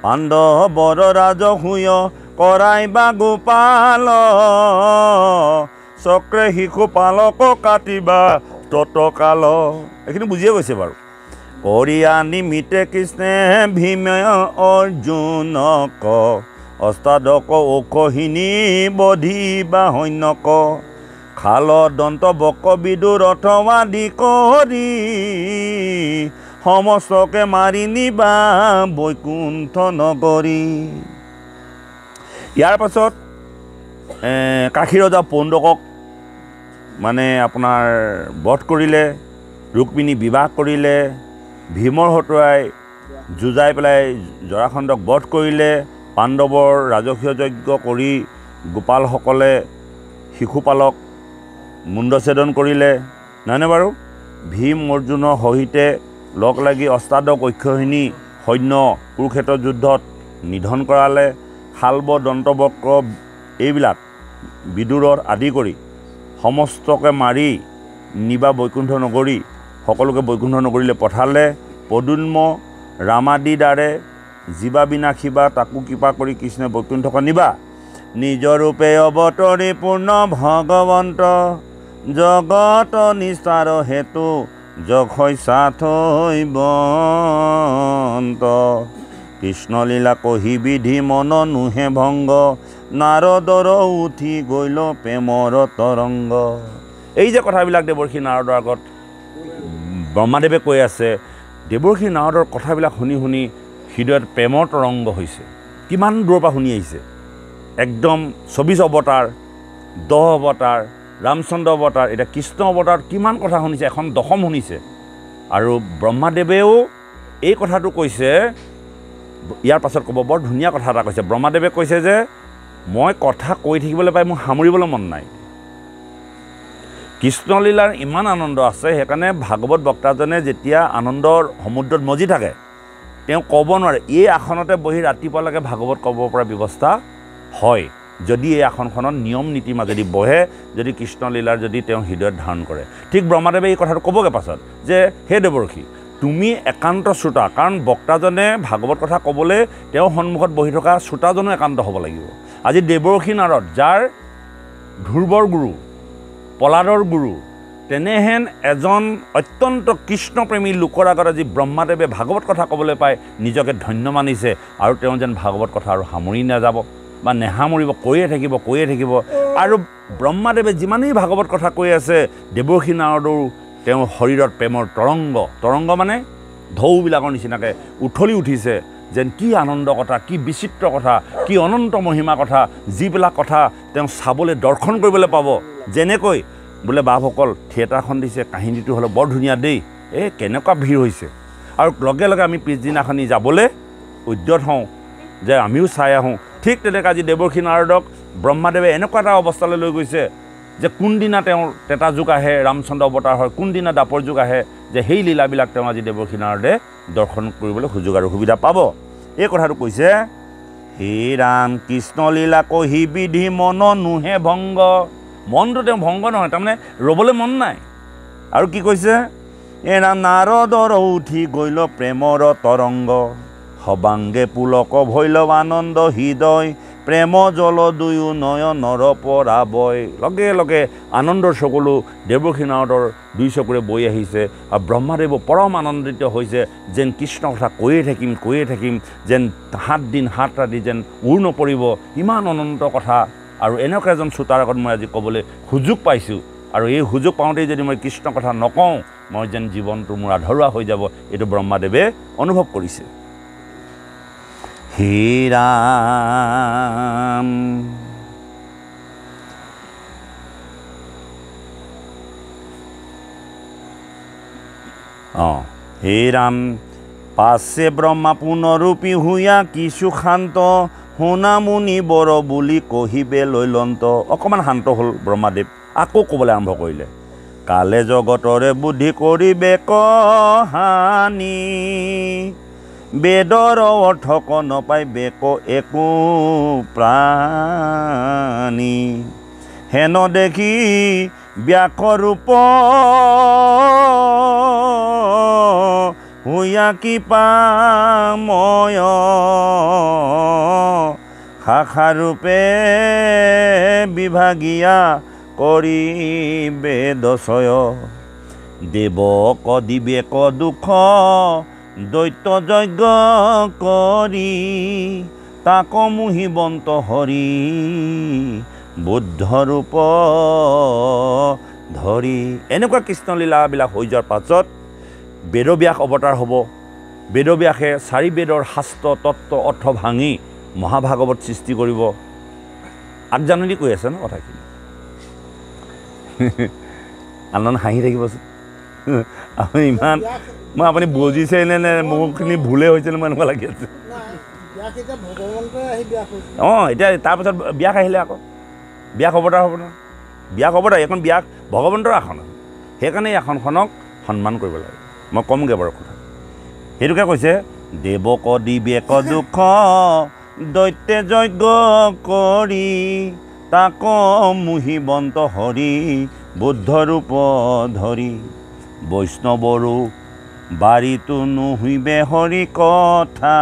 পাণ্ডৱৰ ৰাজসূয় কৰাইবা গোপাল চক্ৰে শিশু পালক কাটিবা ততকাল এইখিনি বুজিয়ে গৈছে বাৰু কৰিয়া নিমিতে কৃষ্ণে ভীমে অৰ্জুনক অষ্টাদক ঔষহিনী বধিবা সৈন্যক খাল দন্ত বক বিদুৰ ৰথৱাদি কৰি সমস্তকে মাৰি নিবা বৈকুণ্ঠ নগৰী ইয়াৰ পাছত কাশী ৰজা পণ্ডকক মানে আপোনাৰ বধ কৰিলে ৰুক্মিণী বিবাহ কৰিলে ভীমৰ হতুৱাই যুঁজাই পেলাই জৰাসন্ধক বধ কৰিলে পাণ্ডৱৰ ৰাজকীয় যজ্ঞ কৰি গোপালসকলে শিশুপালক মুণ্ডছেদন কৰিলে নহয়নে বাৰু ভীম অৰ্জুনৰ সহিতে লগ লাগি অষ্টাদশ অক্ষৌহিনী সৈন্য কুৰুক্ষেত্ৰ যুদ্ধত নিধন কৰালে শাল্ব দন্তবক্ৰ এইবিলাক বিদুৰৰ আদি কৰি সমস্তকে মাৰি নিবা বৈকুণ্ঠ নগৰী সকলোকে বৈকুণ্ঠ নগৰীলৈ পঠালে পদুম্ন ৰামাদি দ্বাৰে জীৱা বিনাশীবা তাকো কৃপা কৰি কৃষ্ণই বৈকুণ্ঠক নিবা নিজৰ ৰূপে অৱতৰি পূৰ্ণ ভগৱন্ত জগত নিস্তাৰ হেতু যক্ষয় সাথৈ বন্ত কৃষ্ণলীলা কহি বিধি মন নুহে ভংগ নাৰদৰ উঠি গৈল প্ৰেমৰ তৰংগ এই যে কথাবিলাক দেৱৰ্ষি নাৰদৰ আগত ব্ৰহ্মাদেৱে কৈ আছে দেৱৰ্ষি নাৰদৰ কথাবিলাক শুনি শুনি হৃদয়ত প্ৰেমৰ তৰংগ হৈছে কিমান দূৰৰ পৰা শুনি আহিছে একদম 24 অৱতাৰ দহ অৱতাৰ, ৰামচন্দ্ৰ অৱতাৰ, এতিয়া কৃষ্ণ অৱতাৰত কিমান কথা শুনিছে, এখন দশম শুনিছে। আৰু ব্ৰহ্মাদেৱেও এই কথাটো কৈছে, ইয়াৰ পাছত ক'ব, বৰ ধুনীয়া কথা এটা কৈছে। ব্ৰহ্মাদেৱে কৈছে যে মই কথা কৈ থাকিবলৈ পাই মোৰ সামৰিবলৈ মন নাই। কৃষ্ণলীলাৰ ইমান আনন্দ আছে, সেইকাৰণে ভাগৱত বক্তাজনে যেতিয়া আনন্দৰ সমুদ্ৰত মজি থাকে, তেওঁ ক'ব নোৱাৰে। এই আসনতে বহি ৰাতিপুৱালৈকে ভাগৱত ক'ব পৰা ব্যৱস্থা হয়, যদি এই আসনখনত নিয়ম নীতিৰ মাজেদি বহে, যদি কৃষ্ণলীলাৰ যদি তেওঁ হৃদয়ত ধাৰণ কৰে। ঠিক ব্ৰহ্মাদেৱে এই কথাটো ক'বগৈ পাছত যে হে দেৱৰ্ষি, তুমি একান্ত শ্ৰোতা, কাৰণ বক্তাজনে ভাগৱত কথা ক'বলৈ তেওঁৰ সন্মুখত বহি থকা শ্ৰোতাজনো একান্ত হ'ব লাগিব। আজি দেৱৰ্ষি নাৰদ, যাৰ ধ্ৰুৱৰ গুৰু, পলাদৰ গুৰু, তেনেহেন এজন অত্যন্ত কৃষ্ণপ্ৰেমী লোকৰ আগত আজি ব্ৰহ্মাদেৱে ভাগৱত কথা ক'বলৈ পাই নিজকে ধন্য মানিছে। আৰু তেওঁ যেন ভাগৱত কথা আৰু সামৰি নাযাব বা নেসামৰিব, কৈয়ে থাকিব। আৰু ব্ৰহ্মাদেৱে যিমানেই ভাগৱত কথা কৈ আছে, দেৱৰ্ষি নাৰদৰো তেওঁৰ শৰীৰত প্ৰেমৰ তৰংগ মানে ঢৌবিলাকৰ নিচিনাকৈ উঠলি উঠিছে। যেন কি আনন্দ কথা, কি বিচিত্ৰ কথা, কি অনন্ত মহিমা কথা, যিবিলাক কথা তেওঁ চাবলৈ, দৰ্শন কৰিবলৈ পাব। যেনেকৈ বোলে বাপসকল থিয়েটাৰখন দিছে, কাহিনীটো হ'লে বৰ ধুনীয়া দেই, কেনেকুৱা ভিৰ হৈছে। আৰু লগে লগে আমি পিছদিনাখনি যাবলৈ উদ্যত হওঁ যে আমিও চাই আহোঁ। ঠিক তেনেকৈ আজি দেৱৰ্ষি নাৰদক ব্ৰহ্মাদেৱে এনেকুৱা এটা অৱস্থালৈ লৈ গৈছে যে কোনদিনা তেওঁৰ ত্ৰেতা যুগ আহে, ৰামচন্দ্ৰ অৱতাৰ হয়, কোনদিনা দ্বাপৰ যুগ আহে, যে সেই লীলাবিলাক তেওঁ আজি দেৱৰ্ষি নাৰদে দৰ্শন কৰিবলৈ সুযোগ আৰু সুবিধা পাব। এই কথাটো কৈছে, হে ৰাম কৃষ্ণ লীলা কহি বিধি মন নোহে ভংগ। মনটো তেওঁ ভংগ নহয়, তাৰমানে ৰ'বলৈ মন নাই। আৰু কি কৈছে, এ ৰাম নাৰদৰ উঠি গৈল প্ৰেমৰ তৰংগ, সবাংগে পুলক ভৈল আনন্দ হৃদয়, প্ৰেম জল দুয়ো নয়নৰ পৰা বয়। লগে লগে আনন্দৰ চকুলো দেৱৰ্ষি নাৰদৰ দুই চকুৰে বৈ আহিছে। আৰু ব্ৰহ্মাদেৱ পৰম আনন্দিত হৈছে, যেন কৃষ্ণ কথা কৈয়ে থাকিম, যেন 7 দিন 7 ৰাতি যেন নপৰিব, ইমান অনন্ত কথা। আৰু এনেকুৱা এজন শ্ৰোতাৰ আগত মই আজি ক'বলৈ সুযোগ পাইছোঁ। আৰু এই সুযোগ পাওঁতেই যদি মই কৃষ্ণ কথা নকওঁ, মই যেন জীৱনটো মোৰ আধৰুৱা হৈ যাব, এইটো ব্ৰহ্মাদেৱে অনুভৱ কৰিছে। হে ৰাম হে ৰাম পাছে ব্ৰহ্মা পুনৰূপী হুয়া কিছু শান্ত, শুনা মুনি বৰ বুলি কহিবে লৈলন্ত। অকণমান শান্ত হ'ল ব্ৰহ্মাদেৱ, আকৌ ক'বলৈ আৰম্ভ কৰিলে, কালে জগতৰে বুদ্ধি কৰিবে কহানি, বেদৰ অৰ্থক নপাই বেক একো প্ৰাণী, হেন দেখি ব্যাস ৰূপ হুয়া কৃপাময়, শাখাৰূপে বিভাগীয়া কৰি বেদচয়, দেৱক দিবেক দুখ দৈত্য যজ্ঞ কৰি, তাক মোহিবন্ত হৰি বুদ্ধৰূপ ধৰি। এনেকুৱা কৃষ্ণলীলাবিলাক হৈ যোৱাৰ পাছত বেদব্যাস অৱতাৰ হ'ব। বেদব্যাসে 4 বেদৰ শাস্ত্ৰ তত্ত্ব অৰ্থ ভাঙি মহাভাগৱত সৃষ্টি কৰিব। আগজাননী কৈ আছে ন কথাখিনি। আনন্দ হাঁহি থাকিবচোন। আপুনি ইমান মই আপুনি বুজিছে নে মোৰখিনি ভুলে হৈছে নে মই এনেকুৱা লাগি আছে। এতিয়া তাৰপাছত ব্যাস আহিলে, আকৌ ব্যাস অৱতাৰ হ'ব নহয়। ব্যাস অৱতাৰ, এইখন ব্যাস ভগৱন্তৰ আসন, সেইকাৰণে এই আসনখনক সন্মান কৰিব লাগে। মই ক'মগৈ বাৰু কথা। সেইটোকে কৈছে, দেৱক দিবেক দুখ দৈত্য যজ্ঞ কৰি, তাক মোহিবন্ত হৰি বুদ্ধৰূপ ধৰি, বৈষ্ণৱৰো বাৰীতো নুহিবে হৰি কথা,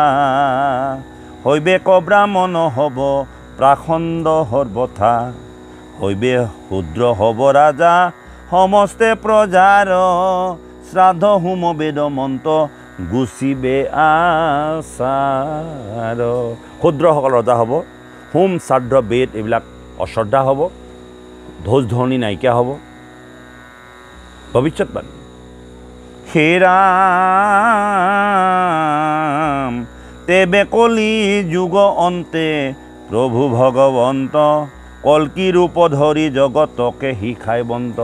হৈবে ক ব্ৰাহ্মণ হ'ব প্ৰাখণ্ড সৰ্বথা, হৈবে শূদ্ৰ হ'ব ৰাজা সমস্তে প্ৰজাৰ, শ্ৰাদ্ধ হোম বেদ মন্ত্ৰ গুচিবে আচাৰ। শূদ্ৰসকল ৰজা হ'ব, হোম শ্ৰাদ্ধ বেদ এইবিলাক অশ্ৰদ্ধা হ'ব, ধ্বজ ধ্বনি নাইকিয়া হ'ব। ভৱিষ্যতবাণী। হে ৰাম তেবে কলি যুগ অন্তে প্ৰভু ভগৱন্ত, কল্কি ৰূপ ধৰি জগতকে শিখাই বন্ত।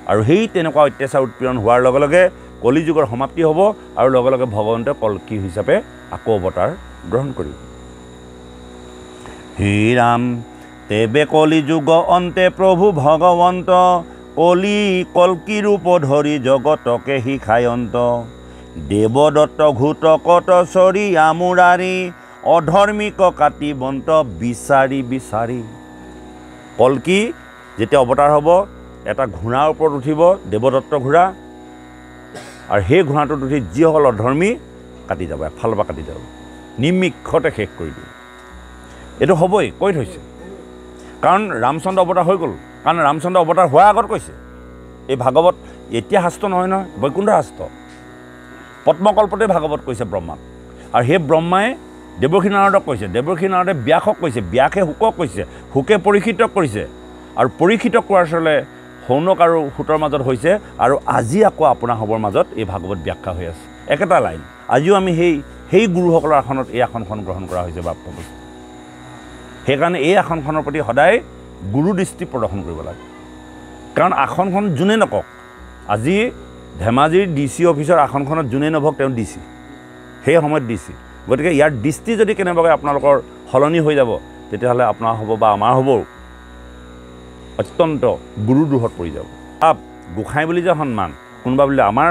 আৰু সেই তেনেকুৱা অত্যাচাৰ উৎপীড়ন হোৱাৰ লগে লগে কলিযুগৰ সমাপ্তি হ'ব আৰু লগে লগে ভগৱন্তে কল্কি হিচাপে আকৌ অৱতাৰ গ্ৰহণ কৰিব। হে ৰাম তেবে কলিযুগ অন্তে প্ৰভু ভগৱন্ত কল্কি ৰূপ ধৰি জগতকে শিখাই অন্ত। দেৱদত্ত ঘূতকত চৰি আমোৰাৰী অধৰ্মিক কাটি বন্ত বিচাৰি বিচাৰি। কল্কি যেতিয়া অৱতাৰ হ'ব এটা ঘোঁৰাৰ ওপৰত উঠিব, দেৱদত্ত ঘোঁৰা, আৰু সেই ঘোঁৰাটোত উঠি যিসকল অধৰ্মী কাটি যাব, এফালৰ পৰা কাটি যাব, নিমিষতে শেষ কৰি দিব। এইটো হ'বই, কৈ থৈছে। কাৰণ ৰামচন্দ্ৰ অৱতাৰ হৈ গ'ল। কাৰণ ৰামচন্দ্ৰ অৱতাৰ হোৱাৰ আগত কৈছে। এই ভাগৱত এতিয়া শাস্ত্ৰ নহয় নহয়, বৈকুণ্ঠ শাস্ত্ৰ। পদ্মকল্পতে ভাগৱত কৈছে ব্ৰহ্মাক। আৰু সেই ব্ৰহ্মাই দেৱৰ্ষি নাৰদক কৈছে, দেৱৰ্ষি নাৰদে ব্যাসক কৈছে, ব্যাসে শুকক কৈছে, শুকে পৰীক্ষিতক কৰিছে, আৰু পৰীক্ষিতক কোৱাৰ চলে শৌনক আৰু সূতৰ মাজত হৈছে। আৰু আজি আকৌ আপোনাৰ সবৰ মাজত এই ভাগৱত ব্যাখ্যা হৈ আছে, একেটা লাইন। আজিও আমি সেই গুৰুসকলৰ আসনত এই আসনখন গ্ৰহণ কৰা হৈছে বাপ। সেইকাৰণে এই আসনখনৰ প্ৰতি সদায় গুৰু দৃষ্টি প্ৰদৰ্শন কৰিব লাগে। কাৰণ আসনখন যোনে নকওক, আজি ধেমাজিৰ DC অফিচৰ আসনখনত যোনে নভক তেওঁ DC, সেই সময়ত DC। গতিকে ইয়াৰ দৃষ্টি যদি কেনেবাকৈ আপোনালোকৰ সলনি হৈ যাব, তেতিয়াহ'লে আপোনাৰ হ'ব বা আমাৰ হ'ব অত্যন্ত গুৰুদ্ৰোহত পৰি যাব। গোসাঁই বুলি যে সন্মান, কোনোবা বুলি আমাৰ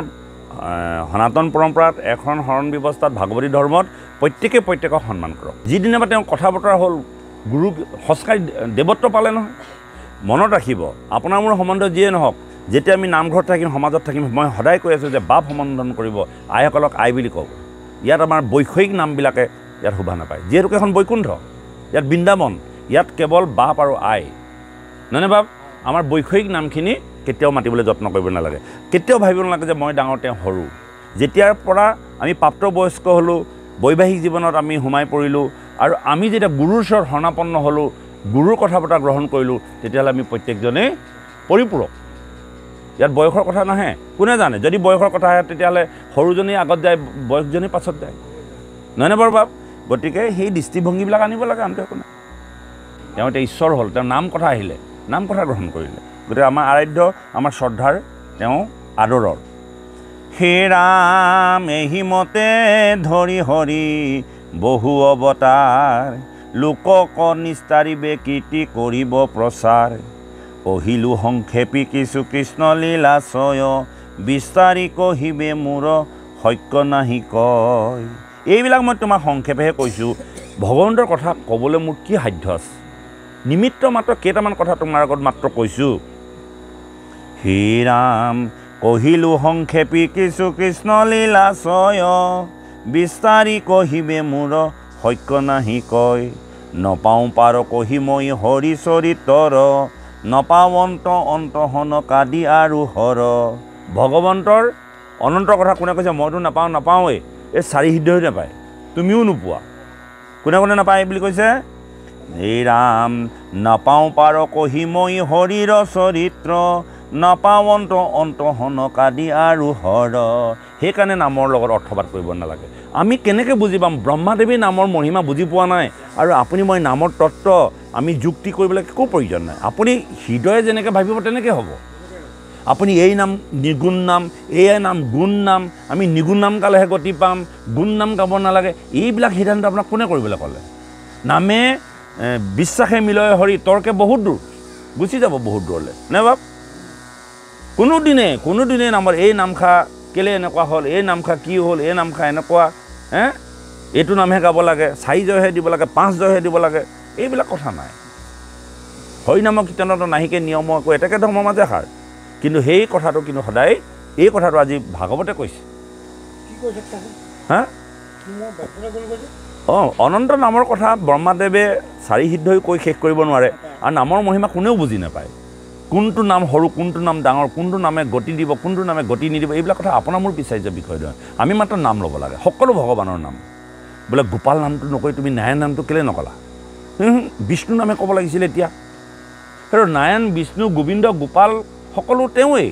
সনাতন পৰম্পৰাত এখন শৰণ ব্যৱস্থাত ভাগৱতী ধৰ্মত প্ৰত্যেকক সন্মান কৰক। যিদিনা বা তেওঁ কথা বতৰা হ'ল, গুৰু সঁচাই দেৱত্ব পালে নহয়। মনত ৰাখিব, আপোনাৰ মোৰ সম্বন্ধ যিয়ে নহওক, যেতিয়া আমি নামঘৰত থাকিম, সমাজত থাকিম, মই সদায় কৈ আছোঁ যে বাপ সম্বোধন কৰিব, আইসকলক আই বুলি কওক। ইয়াত আমাৰ বৈষয়িক নামবিলাকে ইয়াত শোভা নাপায়। যিহেতুকে এখন বৈকুণ্ঠ, ইয়াত বৃন্দাবন, ইয়াত কেৱল বাপ আৰু আই, নহয়নে বাপ? আমাৰ বৈষয়িক নামখিনি কেতিয়াও মাতিবলৈ যত্ন কৰিব নালাগে। কেতিয়াও ভাবিব নালাগে যে মই ডাঙৰ তেওঁ সৰু। যেতিয়াৰ পৰা আমি প্ৰাপ্তবয়স্ক হ'লোঁ, বৈবাহিক জীৱনত আমি সোমাই পৰিলোঁ, আৰু আমি যেতিয়া গুৰুৰ ওচৰত শৰণাপন্ন হ'লোঁ, গুৰুৰ কথা বতৰা গ্ৰহণ কৰিলোঁ, তেতিয়াহ'লে আমি প্ৰত্যেকজনেই পৰিপূৰক। ইয়াত বয়সৰ কথা নাহে, কোনে জানে? যদি বয়সৰ কথা আহে তেতিয়াহ'লে সৰুজনেই আগত যায়, বয়সজনেই পাছত যায়, নহয়নে বাৰু বাপ? গতিকে সেই দৃষ্টিভংগীবিলাক আনিব লাগে, আনটো একো নাই। তেওঁ এতিয়া ঈশ্বৰ হ'ল, তেওঁ নাম কথা আহিলে, নাম কথা গ্ৰহণ কৰিলে। গতিকে আমাৰ আৰাধ্য, আমাৰ শ্ৰদ্ধাৰ, তেওঁ আদৰৰ। হে ৰাম এহিমতে ধৰি হৰি বহু অৱতাৰ, লোকক নিস্তাৰিবে কীৰ্তি কৰিব প্ৰচাৰ। কহিলো সংক্ষেপী কিছু কৃষ্ণ লীলাশয়, বিস্তাৰি কহিবে মোৰ শক্য নাহি কয়। এইবিলাক মই তোমাক সংক্ষেপেহে কৈছোঁ। ভগৱন্তৰ কথা ক'বলৈ মোৰ কি সাধ্য আছে? নিমিত্ত মাত্ৰ কেইটামান কথা তোমাৰ আগত মাত্ৰ কৈছোঁ। হে ৰাম কহিলো সংক্ষেপী কিছু কৃষ্ণ লীলাশয়, বিস্তাৰি কহিবে মোৰ শক্য নাহি কয়। নপাওঁ পাৰ কহি মই হৰি চৰিতৰ, নপাওঁ অন্তহন কাদি আৰু হৰ। ভগৱন্তৰ অনন্তৰ কথা কোনে কৈছে? মইতো নাপাওঁৱেই। এই চাৰি সিদ্ধই নাপায়, তুমিও নোপোৱা। কোনে কোনে নাপায় বুলি কৈছে? হে ৰাম নাপাওঁ পাৰ কহি মই হৰিৰ চৰিত্ৰ, নাপাওঁ অন্তহন কাদি আৰু হৰ। সেইকাৰণে নামৰ লগত অৰ্থবাদ কৰিব নালাগে। আমি কেনেকৈ বুজি পাম? ব্ৰহ্মাদেৱী নামৰ মহিমা বুজি পোৱা নাই, আৰু আপুনি মই নামৰ তত্ত্ব আমি যুক্তি কৰিবলৈ একো প্ৰয়োজন নাই। আপুনি হৃদয়ে যেনেকৈ ভাবিব তেনেকৈ হ'ব। আপুনি এই নাম নিগুণ নাম, এই নাম গুণ নাম, আমি নিগুণ নাম গালেহে গতি পাম, গুণ নাম গাব নালাগে, এইবিলাক সিদ্ধান্ত আপোনাক কোনে কৰিবলৈ ক'লে? নামে বিশ্বাসে মিলয় হৰি, তৰ্কে বহুত দূৰ গুচি যাব, বহুত দূৰলৈ, নে বাপ? কোনোদিনে নামৰ এই নামখা কেলে এনেকুৱা হ'ল, এই নামখা কি হ'ল, এই নামখা এনেকুৱা, এইটো নামহে গাব লাগে, 4 জয়হে দিব লাগে, 5 জয়হে দিব লাগে, এইবিলাক কথা নাই। হৰিনামৰ কীৰ্তনত নাহিকে নিয়ম একো এটাকে ধৰ্মৰ মাজে সাৰ। কিন্তু সেই কথাটো কিন্তু সদায়, এই কথাটো আজি ভাগৱতে কৈছে। অনন্ত নামৰ কথা ব্ৰহ্মাদেৱে 4 সিদ্ধই কৈ শেষ কৰিব নোৱাৰে, আৰু নামৰ মহিমা কোনেও বুজি নাপায়। কোনটো নাম সৰু, কোনটো নাম ডাঙৰ, কোনটো নামে গতি দিব, কোনটো নামে গতি নিদিব, এইবিলাক কথা আপোনাৰ মোৰ বিচাৰ্য বিষয় নহয়। আমি মাত্ৰ নাম ল'ব লাগে, সকলো ভগৱানৰ নাম। বোলে গোপাল নামটো নকৈ তুমি নাৰায়ণ নামটো কেলৈ নকলা? বিষ্ণু নামে ক'ব লাগিছিল এতিয়া। সেইটো নাৰায়ণ, বিষ্ণু, গোবিন্দ, গোপাল সকলো তেওঁৱেই।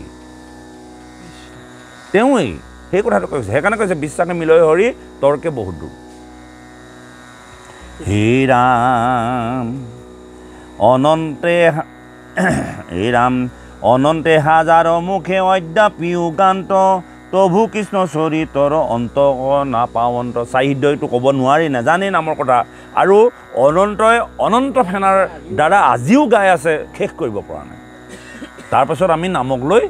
সেই কথাটো কৈছে। সেইকাৰণে কৈছে বিশ্বাসে মিলয় হৰি, তৰ্কে বহুত দূৰ। হে ৰাম অনন্তে এই ৰাম অনন্তে হাজাৰ মুখে অদ্যাপিও গান্ত তভু কৃষ্ণ চৰিতৰ অন্ত নাপাৱন্ত। চাহিদ্যইটো ক'ব নোৱাৰি, নাজানেই নামৰ কথা। আৰু অনন্তই অনন্ত ফেনাৰ দ্বাৰা আজিও গাই আছে, শেষ কৰিব পৰা নাই। তাৰপাছত আমি নামক লৈ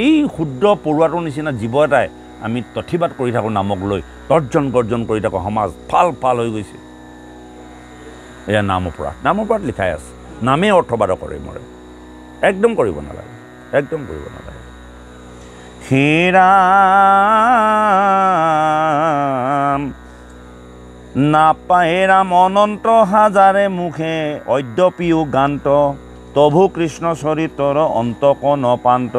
এই ক্ষুদ্ৰ পৰুৱাটোৰ নিচিনা জীৱ এটাই আমি তথিবাদ কৰি থাকোঁ, নামক লৈ তৰ্জন গৰ্জন কৰি থাকোঁ, সমাজ ফাল ফাল হৈ গৈছে। এয়া নাম অপৰাধ, নাম অপৰাধ লিখাই আছে। নামেই অৰ্থবাদ কৰে মৰে, একদম কৰিব নালাগে, একদম কৰিব নালাগে। হে ৰাম নাপায় ৰাম অনন্ত হাজাৰে মুখে অদ্যপিও গান্ত তভু কৃষ্ণ চৰিতৰ অন্তক নপান্ত।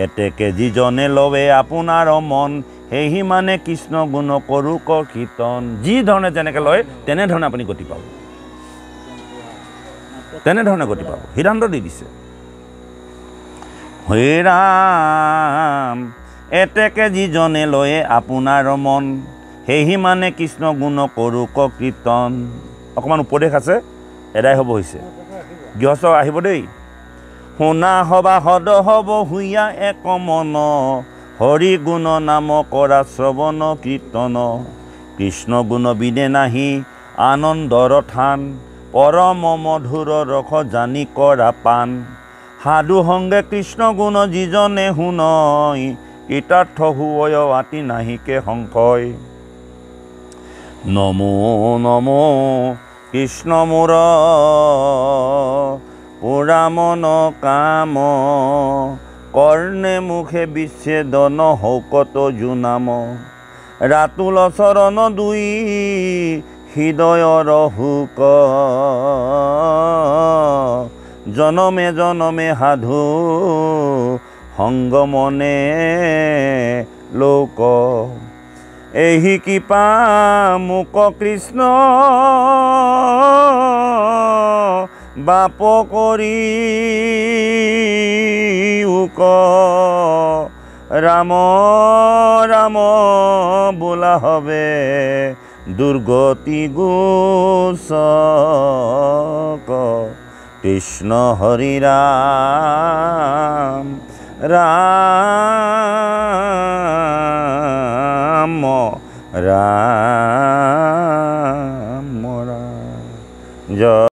এতেকে যিজনে লৱে আপোনাৰ মন সেহি মানে কৃষ্ণ গুণ কৰোঁ কীৰ্তন। যি ধৰণে যেনেকৈ লয় তেনেধৰণে আপুনি গতি পাব, তেনেধৰণে গতি পাব। সিদ্ধান্ত দি দিছে। হে ৰাম এতেকে যিজনে লয়ে আপোনাৰ মন সেহি মানে কৃষ্ণ গুণ কৰোঁ কীৰ্তন। অকণমান উপদেশ আছে, এদাই হ'ব হৈছে। গৃহস্থ আহিব দেই। শুনা হবা সদ হব হুইয়া এক মন হৰি গুণ নাম কৰা শ্ৰৱণ কীৰ্তন। কৃষ্ণ গুণ বিনে নাহি আনন্দৰ থান পৰম মধুৰ ৰস জানি কৰা পান। সাধু সংগে কৃষ্ণ গুণ যিজনে শুনয় কৃতাৰ্থ হুয় আতি নাহিকে সংশয়। নমো নমো কৃষ্ণ মোৰ পুৰামন কাম কৰ্ণে মুখে বিচ্ছেদন শৌকত জুনাম। ৰাতুল চৰণ দুই হৃদয়ৰ হুক জনমে জনমে সাধু সংগমনে লোক। এহি কৃপা মোক কৃষ্ণ বাপ কৰি উক। ৰাম ৰাম বোলা হবে দুৰ্গতি গোচক। কৃষ্ণ হৰি ৰাম ৰাম ৰাম।